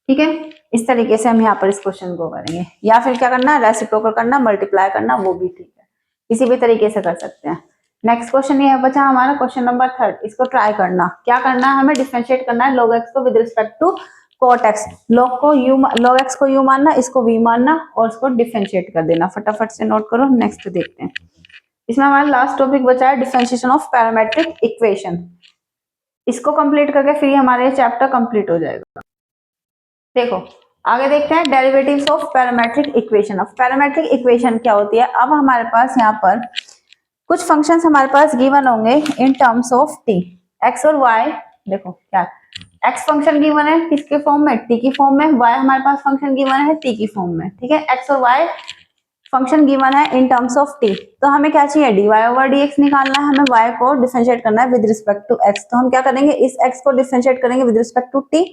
ठीक है। इस तरीके से हम यहाँ पर इस क्वेश्चन को करेंगे, या फिर क्या करना है, रेसिप्रोकल करना, मल्टीप्लाई करना, वो भी ठीक है, किसी भी तरीके से कर सकते हैं। नेक्स्ट क्वेश्चन ये बचा हमारा क्वेश्चन नंबर 3, इसको ट्राई करना, क्या करना है, हमें डिफरेंशिएट करना है log x को with respect to cot x, log x को u मानना, इसको v मानना, और इसको डिफरेंशिएट कर देना, फटाफट से नोट करो। नेक्स्ट देखते हैं, इसमें हमारा लास्ट टॉपिक बचा है डिफरेंशिएशन ऑफ पैरामेट्रिक इक्वेशन, इसको कंप्लीट करके फिर हमारे चैप्टर कंप्लीट हो जाएगा। देखो आगे देखते हैं derivatives of parametric equation. Of parametric equation क्या होती है, अब हमारे पास यहाँ पर कुछ फंक्शंस हमारे पास गिवन होंगे in terms of T, x और वाई। देखो क्या एक्स फंक्शन गिवन है किसके फॉर्म में, टी की फॉर्म में, वाई हमारे पास फंक्शन गिवन है टी की फॉर्म में, ठीक है। एक्स और वाई फंक्शन गिवन है इन टर्म्स ऑफ टी, तो हमें क्या चाहिए, d y over d x निकालना है, हमें वाई को डिफरेंशिएट करना है विद रिस्पेक्ट टू एक्स। तो हम क्या करेंगे, इस एक्स को डिफरेंशिएट करेंगे विद रिस्पेक्ट टू टी,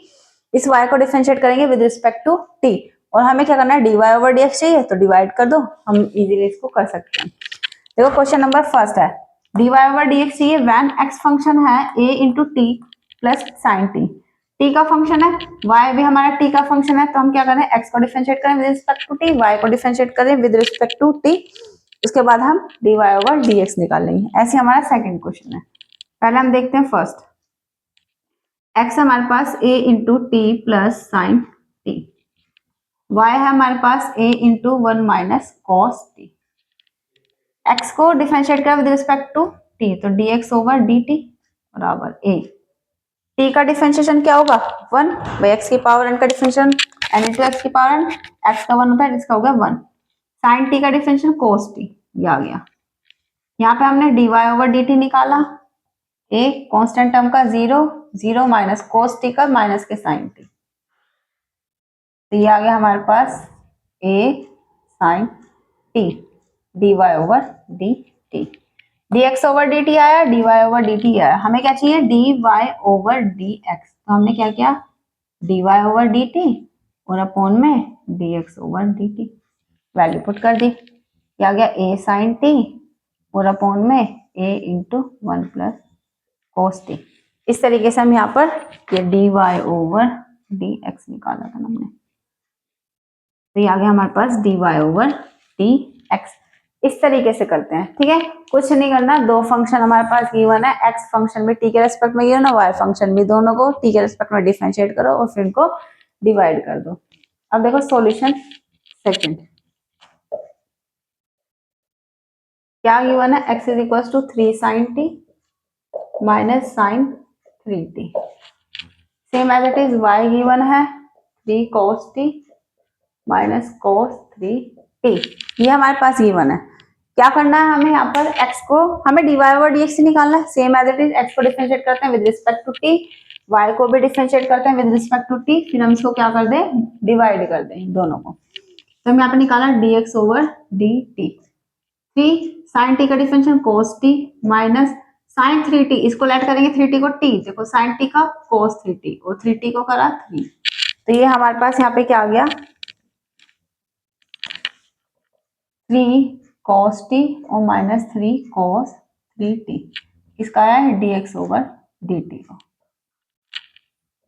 इस वाई को डिफरेंशिएट करेंगे विद रिस्पेक्ट टू टी, और हमें क्या करना है, d y over d x चाहिए तो डिवाइड कर दो, हम इजीली इसको कर सकते हैं। देखो क्वेश्चन नंबर फर्स्ट है, d y over d x चाहिए व्हेन एक्स फंक्शन है a into t plus sine t. T का फंक्शन है, y भी हमारा t का फंक्शन है, तो हम क्या करें, x को डिफरेंशिएट करें with respect to t, y को डिफरेंशिएट करें विद रिस्पेक्ट टू t, उसके बाद हम dy ओवर dx निकाल लेंगे। ऐसे हमारा सेकंड क्वेश्चन है। पहले हम देखते हैं फर्स्ट, x हमारे पास a into t plus sine T, y है हमारे पास a into one minus cos T. x को डिफरेंशिएट करें विद रिस्पेक्ट टू t, तो dx ओवर dt बराबर a। t का डिफरेंशिएशन क्या होगा, 1 बाई एक्स की पावर n का डिफरेंशिएशन n इंटू एक्स की पावर n, x का 1 होता है, इसका हो गया 1। साइन t का डिफरेंशिएशन cos t, ये आ गया। यहाँ पे हमने dy ओवर dt निकाला, a कांस्टेंट टर्म का 0 0 माइनस cos t का माइनस के साइन t, तो ये आ गया हमारे पास a sine t dy over dt। dx over dt आया, dy ओवर dt आया, हमें क्या चाहिए, dy ओवर dx, तो हमने क्या किया, dy ओवर dt और अपॉन में dx over dt, value put कर दी, क्या गया a साइन t और अपॉन में a into one plus cos t। इस तरीके से हम यहाँ पर ये dy ओवर dx निकाला था हमने, तो ये आ गया हमारे पास dy ओवर dx। इस तरीके से करते हैं, ठीक है, कुछ नहीं करना, दो फंक्शन हमारे पास गिवन है, x फंक्शन भी t के रेस्पेक्ट में गिवन है, y फंक्शन भी, दोनों को t के रेस्पेक्ट में डिफरेंशिएट करो और फिर इनको डिवाइड कर दो। अब देखो सॉल्यूशन सेकंड, क्या गिवन है, x is equal to 3 sine t minus sine 3t, same as it is y given है 3 cos t minus cos 3t, ये हमारे पास गिवन है। क्या करना है हमें, यहाँ पर x को हमें dy ओवर dx निकालना है, same as it is x को डिफरेंशिएट करते हैं with respect to t, y को भी डिफरेंशिएट करते हैं विद रिस्पेक्ट टू t, फिर हम इसको क्या कर दें, डिवाइड कर दें दोनों को। तो हम यहाँ पे निकाला dx over dt, 3 sin t का differentiation cos t minus sin 3t, इसको ऐड करेंगे 3t को t, देखो sin t का cos 3t और 3t को करा 3, तो ये हमारे पास यहाँ पे क्या आ गया, 3 cos t और माइनस 3 cos 3t, इसका आया है dx ओवर dt को,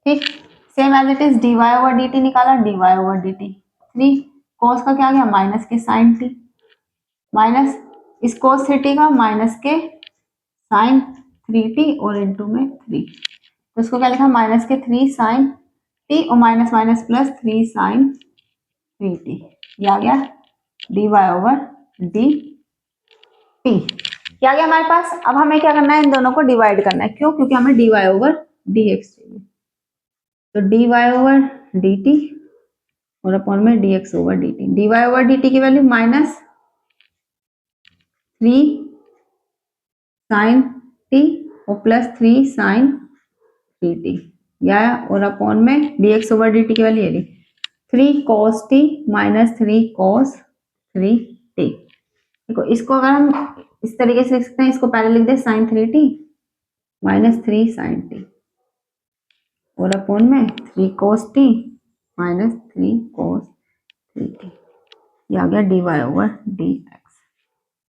ठीक। Same as it is dy over dt निकाला, dy ओवर dt, 3 cos का क्या गया, माइनस के sin t माइनस इस cos 3t का माइनस के sin 3t और इनटू में 3, तो इसको क्या लिखा, माइनस के 3 sin t और minus minus plus 3 sin 3t, ये आ गया dy ओवर dt, क्या गया हमारे पास। अब हमें क्या करना है, इन दोनों को डिवाइड करना है, क्यों, क्योंकि हमें dy ओवर dx चाहिए, तो dy ओवर dt और अपॉन में dx over dt, dy over dt की वैल्यू माइनस 3 sin t और प्लस 3 sin 3t, या और अपॉन में dx ओवर dt की वैल्यू ये ली 3 cos t minus 3 cos 3t। देखो इसको अगर हम इस तरीके से लिख सकते हैं, इसको पहले लिख दे sin 3t minus 3 sin t और अपॉन में 3 cos t minus 3 cos 3t, ये आ गया dy over dx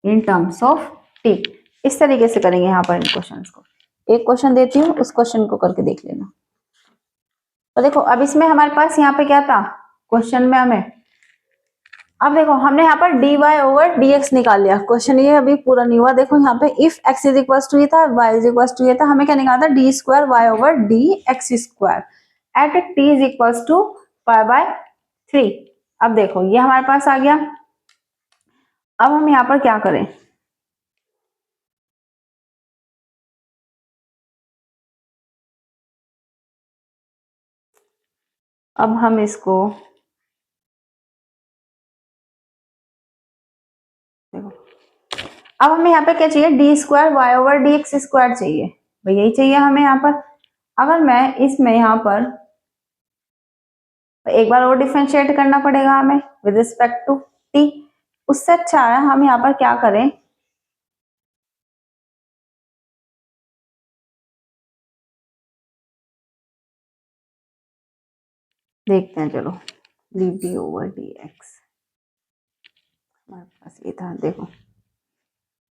in terms of t। इस तरीके से करेंगे यहाँ पर इन क्वेश्चंस को, एक क्वेश्चन देती हूँ, उस क्वेश्चन को करके देख लेना। तो देखो अब इसमें हमारे पास यहाँ पे क्या था क्वेश्चन में हमें, अब देखो हमने यहाँ पर dy ओवर dx निकाल लिया, क्वेश्चन ये अभी पूरा नहीं हुआ। देखो यहाँ पे if x is equal to ये था, y इज इक्वल टू ये था, हमें क्या निकालना था, d square y over d x square at t is equal to pi by 3। अब देखो ये हमारे पास आ गया, अब हम यहाँ पर क्या करें, अब हम इसको देखो, अब हमें यहाँ पे क्या चाहिए, d square y over d x square चाहिए, भाई यही चाहिए हमें यहाँ पर। अगर मैं इसमें यहाँ पर एक बार और डिफरेंशिएट करना पड़ेगा हमें विद रिस्पेक्ट टू टी, उससे अच्छा है हम यहाँ पर क्या करें, देखते हैं चलो, D D over d x हमारे पास ये था। देखो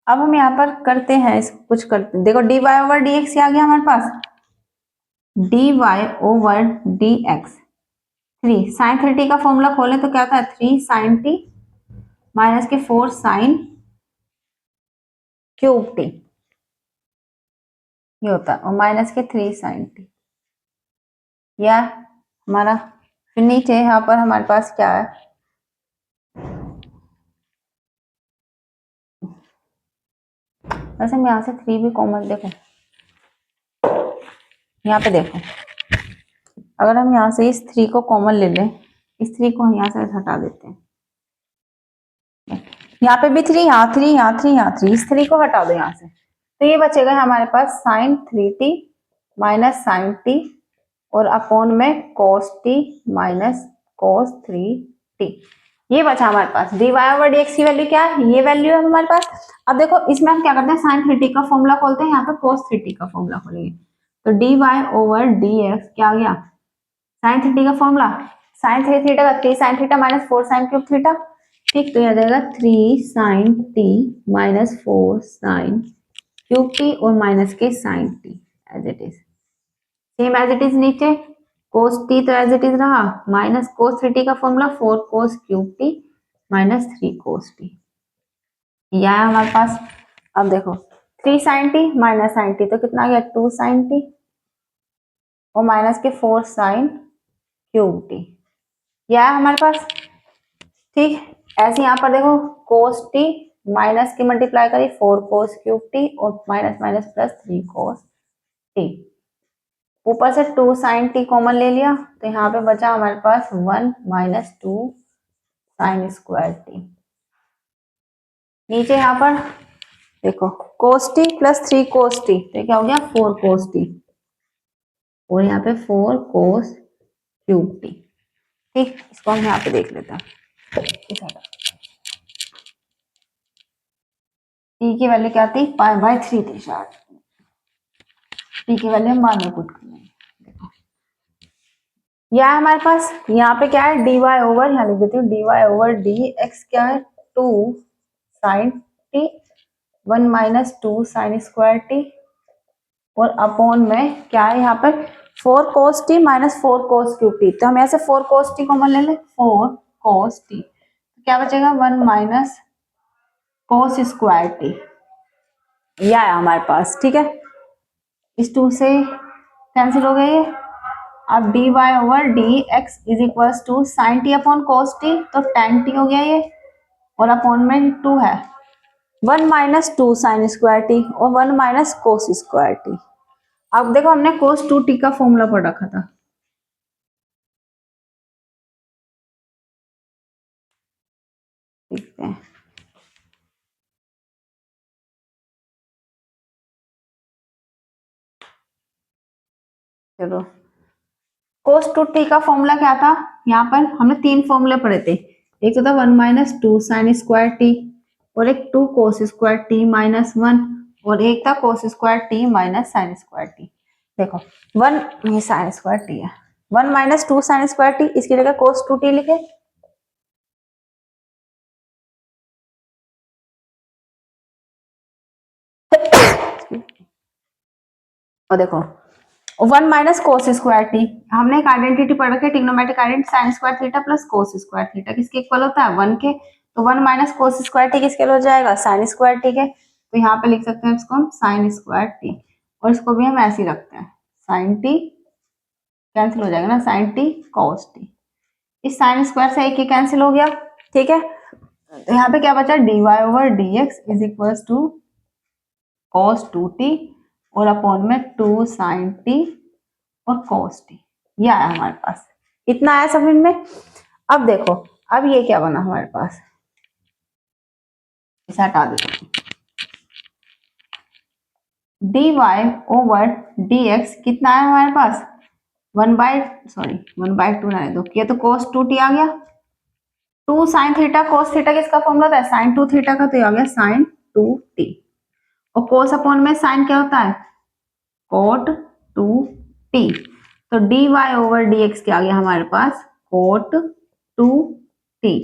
अब हम यहाँ पर करते हैं, इसको कुछ करते हैं। देखो d y over d x आ गया हमारे पास, d y over d x, three sine thirty का फॉर्मूला खोलें तो क्या था, थ्री साइन टी माइनस के फोर साइन क्यूब टी, ये होता है, और माइनस के थ्री साइन टी, या हमारा फिर नीचे यहाँ पर हमारे पास क्या है, वैसे मैं यहाँ से थ्री भी कॉमन, देखो यहाँ पे देखो, अगर हम यहाँ से इस थ्री को कॉमन ले लें, इस थ्री को यहाँ से हटा देते हैं, यहाँ पे भी थ्री, यहाँ थ्री, यहाँ थ्री, यहाँ थ्री, इस थ्री को हटा दो यहाँ से, तो ये बचेगा हमारे पास sine three t minus sine t और अपॉन में cos t minus cos three t, ये बचा हमारे पास। D y over d x की वैल्यू क्या है, ये वैल्यू है हमारे पास। अब देखो इसमें हम क्या करते हैं, साइन थ्री टी का फॉर्मूला खोलते हैं, यहाँ पे कोस थ्री टी का फॉर्मूला खोलेंगे, तो d y over d x क्या आ गया, साइन थीटा का फॉर्मूला, साइन थ्री थीटा का three sine theta minus four sine cube theta, ठीक, तो यह आ जाएगा three sine t minus four sine cube t और माइनस के sine t, as it is, same as it is नीचे, कोस टी तो एज इट इज रहा, माइनस कोस थ्री टी का formula four cos cube t minus three cos t, यह है हमारे पास। अब देखो three sine t minus sine t तो कितना आ गया, टू साइन टी और माइनस के फोर साइन क्यूब टी, यह है हमारे पास, ठीक। ऐसे यहाँ पर देखो कोस टी माइनस की मल्टीप्लाई करी फोर कोस क्यूब टी और minus minus plus three cos T, ऊपर से टू साइन टी कॉमन ले लिया तो यहाँ पे बचा हमारे पास one minus two sine square t, नीचे यहाँ पर देखो cos t plus three cos t तो क्या हो गया, फोर कोस टी और यहाँ पे फोर कोस क्यूब टी, ठीक। इसको हम यहाँ पे देख लेते हैं, टी की वैल्यू क्या थी, पाई बाय थ्री थी शायद, टी की वैल्यू हम बाद में पुट करेंगे। देखो यह है हमारे पास, यहाँ पे क्या है, डी वाई ओवर, यहाँ लिख देती हूँ d y over d x क्या है, two sine t one minus two sine square t और अपॉन में क्या है यहाँ पर four cos t minus four cos cube t, तो हम ऐसे फोर कोस टी कॉमन ले लें, फोर कोस टी क्या बचेगा, one minus cos square T, यह है हमारे पास, ठीक है। इस टू से कैंसिल हो गया ये, अब d y over d x is equal to sine t upon cos t, तो टेन टी हो गया ये, और अपॉन में टू है one minus two sine square t और one minus cos square t. अब देखो हमने कोस टू टी का फॉर्मूला पढ़ रखा था, देखते हैं, चलो कोस टू टी का फॉर्मूला क्या था, यहाँ पर हमने तीन फॉर्मूले पढ़े थे, एक तो था one minus two sine square t और एक two cos square t minus one और एक था cos square t minus sine square t. देखो वन, ये साइन स्क्वायर टी है, one minus two sine square t, इसकी जगह कोस टू टी लिखे, और देखो one minus cos square t, हमने एक आइडेंटिटी पढ़ रखी है trigonometric identity, sine square theta plus cos square theta किसके इक्वल होता है, वन के, तो one minus cos square T किसके हो जाएगा, साइन स्क्वायर टी के, तो यहाँ पे लिख सकते हैं इसको हम साइन स्क्वायर टी, और इसको भी हम ऐसे ही रखते हैं साइन टी, कैंसिल हो जाएगा ना, साइन टी कॉस टी, इस साइन स्क्वायर से एक ही कैंसिल हो गया, ठीक है। तो यहाँ पे क्या बचा, d y over d x is equal to cos two t और अपॉन में टू साइन टी और cos t, ये आया हमारे पास, इतना आया सब इनमें। अब देखो अब ये क्या बना हमारे पास, इसे हटा देते हैं, dy ओवर dx कितना है हमारे पास 1/2 ना दो, ये तो cos 2t आ गया। 2 sin थीटा cos थीटा किसका फॉर्मूला था sin 2 थीटा का, तो ये आ गया sin 2t। और cos अपॉन में sin क्या होता है cot 2t। तो dy ओवर dx क्या आ गया हमारे पास cot 2t।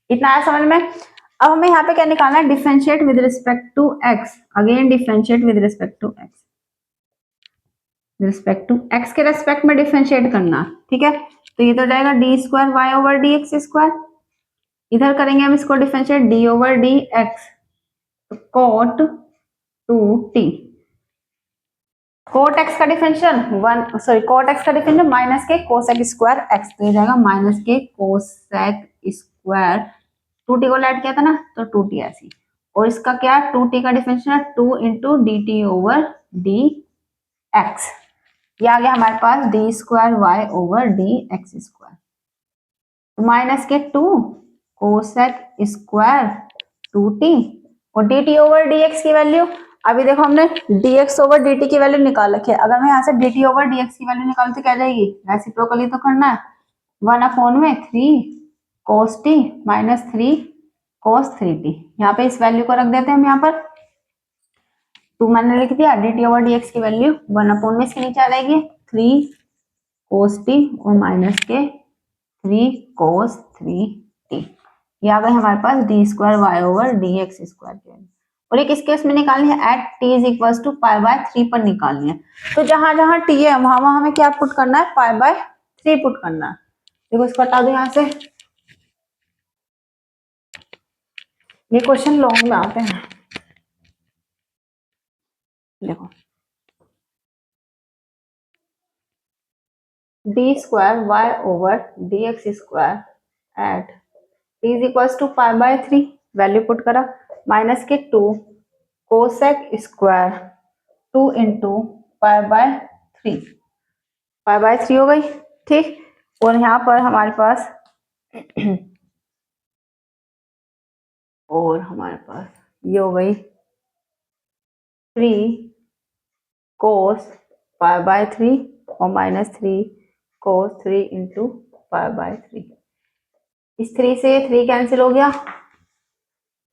इतना है समझ में। अब हमें यहाँ पे क्या निकालना है differentiate with respect to x। Again differentiate with respect to x, respect to x के रेस्पेक्ट में डिफरेंशिएट करना, ठीक है। तो ये तो जाएगा d square y over d x square. इधर करेंगे हम इसको differentiate d over d x, तो कोट 2t। कोट एक्स का डिफरेंशियल कोट एक्स का डिफरेंशियल माइनस के कोसेक स्क्वायर एक्स, तो ये जाएगा माइनस के कोसेक स्क्वायर 2t को ऐड किया था ना तो 2t ऐसी। और इसका क्या 2t का differential 2 into d t over d x. ये आ गया हमारे पास d square y over d x square minus के 2 कोसेक स्क्वायर 2t और dt ओवर dx की वैल्यू। अभी देखो हमने dx ओवर dt की वैल्यू निकाल रखी है। अगर मैं यहाँ से dt ओवर dx की वैल्यू निकालूं तो क्या जाएगी रेसिप्रोकली तो करना है 1/3 cos t minus 3 cos 3t। यहाँ पे इस वैल्यू को रख देते हैं हम यहाँ पर 2 मैंने लिख दिया dt ओवर dx की वैल्यू 1 में इसके नीचे आ जाएगी 3 cos t और माइनस के 3 cos 3t। ये आ गए हमारे पास d square y over d x square की वैल्यू। और एक इस केस में निकालनी है at t is equal to π/3 पर निकालनी है। तो जहां जहां टी है वहां वहां हमें क्या पुट करना है π/3 पुट करना है। देखो इसको हटा दो यहाँ से, ये क्वेश्चन लॉन्ग में आते हैं। देखो d square y over d x square at t is equal to π/3 value put करा माइनस के 2 कोसेक स्क्वायर 2 इंटू π/3 हो गई, ठीक। और यहाँ पर हमारे पास ये हो गई 3 cos π/3 और माइनस 3 cos 3 इंटू π/3। इस 3 से 3 कैंसिल हो गया,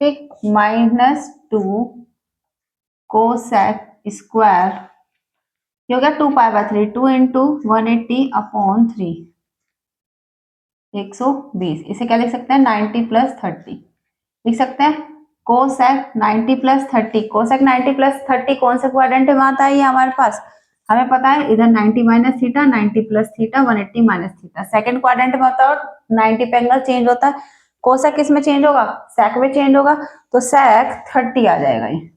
ठीक। माइनस 2 कोसेक स्क्वायर ये हो गया 2π/3 2 इंटू 180/3 120। इसे क्या लिख सकते हैं 90 प्लस 30 लिख सकते हैं। कोसेक 90 प्लस 30 कोसेक 90 प्लस 30 कौन से क्वाड्रेंट में आता है ये हमारे पास हमें पता है। इधर 90 minus theta 90 plus theta 180 minus theta second quadrant में होता है और 90 पे एंगल चेंज होता है। कोसेक किस में चेंज होगा सेक में चेंज होगा, तो सेक 30 आ जाएगा ये।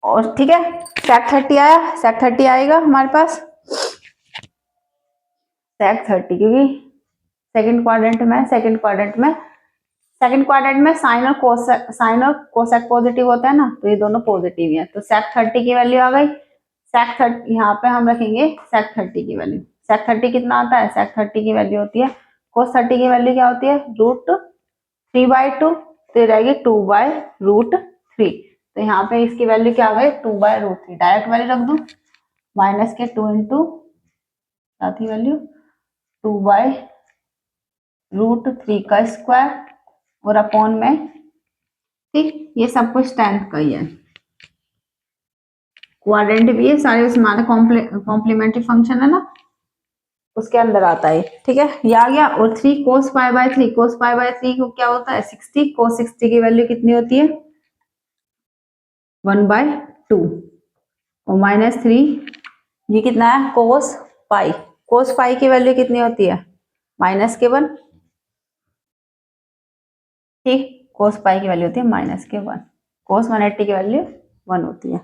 और ठीक है सेक 30 आया, सेक 30 आएगा हमारे पास सेक 30 क्योंकि सेकंड क्वाड्रेंट में साइन और कोसेक पॉजिटिव होता है ना, तो ये दोनों पॉजिटिव है। तो सेक 30 की वैल्यू आ गई। सेक 30 यहाँ पे हम रखेंगे सेक 30 की वैल्यू। सेक 30 कितना आता है सेक 30 की वैल्यू होती है कोस 30 की वैल्यू क्या होती है √3/2, तो ये रहेगी 2/√3। तो यहाँ पे इसकी वैल्यू क्या आ गई 2/√3। डायरेक्ट वैल्यू रख दू माइनस के 2 इंटू साथ ही वैल्यू 2/√3 का स्क्वायर और अपॉन में, ठीक। ये सब कुछ 10 का ही है, क्वाड्रेंट भी है सारे उसमें आता है, कॉम्प्लीमेंट्री फंक्शन है ना उसके अंदर आता है, ठीक है। ये आ गया। और 3 cos π/3 को क्या होता है 60 cos 60 की वैल्यू कितनी होती है 1/2 और माइनस 3 ये कितना है cos π की वैल्यू कितनी होती है -1, ठीक। cos π की वैल्यू होती है -1, cos 180 की वैल्यू 1 होती है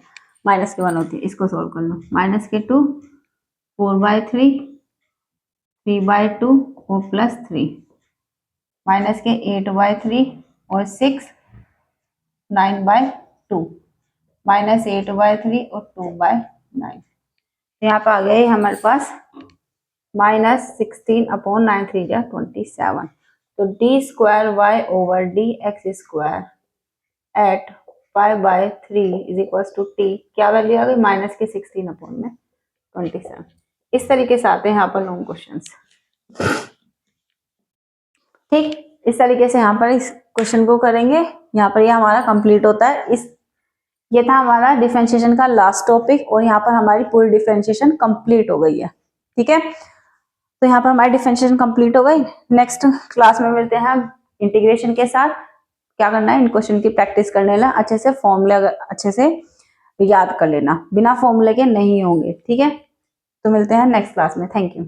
-1 होती है। इसको सोल्व कर लो -2 4/3 3/2 और +3 -8/3 और 6 9/2 -8/3 और 2/9। यहाँ पे आ गया हमारे पास -16/9 3 जा 27। तो d square y over d x square at पाई/3 इज इक्वल टू टी, क्या वैल्यू आ गई माइनस की 16/27। इस तरीके से आते हैं यहाँ पर लॉन्ग क्वेश्चंस। ठीक, इस तरीके से यहाँ पर इस क्वेश्चन को करेंगे। यहाँ पर ये हमारा कंप्लीट होता है। ये था हमारा डिफरेंशिएशन का लास्ट टॉपिक और यहाँ पर हमारी पूरी डिफरेंशिएशन कंप्लीट हो गई है। ठीक है, तो यहाँ पर हमारी डिफरेंशिएशन कंप्लीट हो गई। नेक्स्ट क्लास में मिलते हैं हम इंटीग्रेशन के साथ। क्या करना है, इन क्वेश्चन की प्रैक्टिस करने ला, अच्छे से फॉर्मूले अच्छे से याद कर लेना, बिना फॉर्मूले के नहीं होंगे। ठीक है, तो मिलते हैं नेक्स्ट क्लास में। Thank you.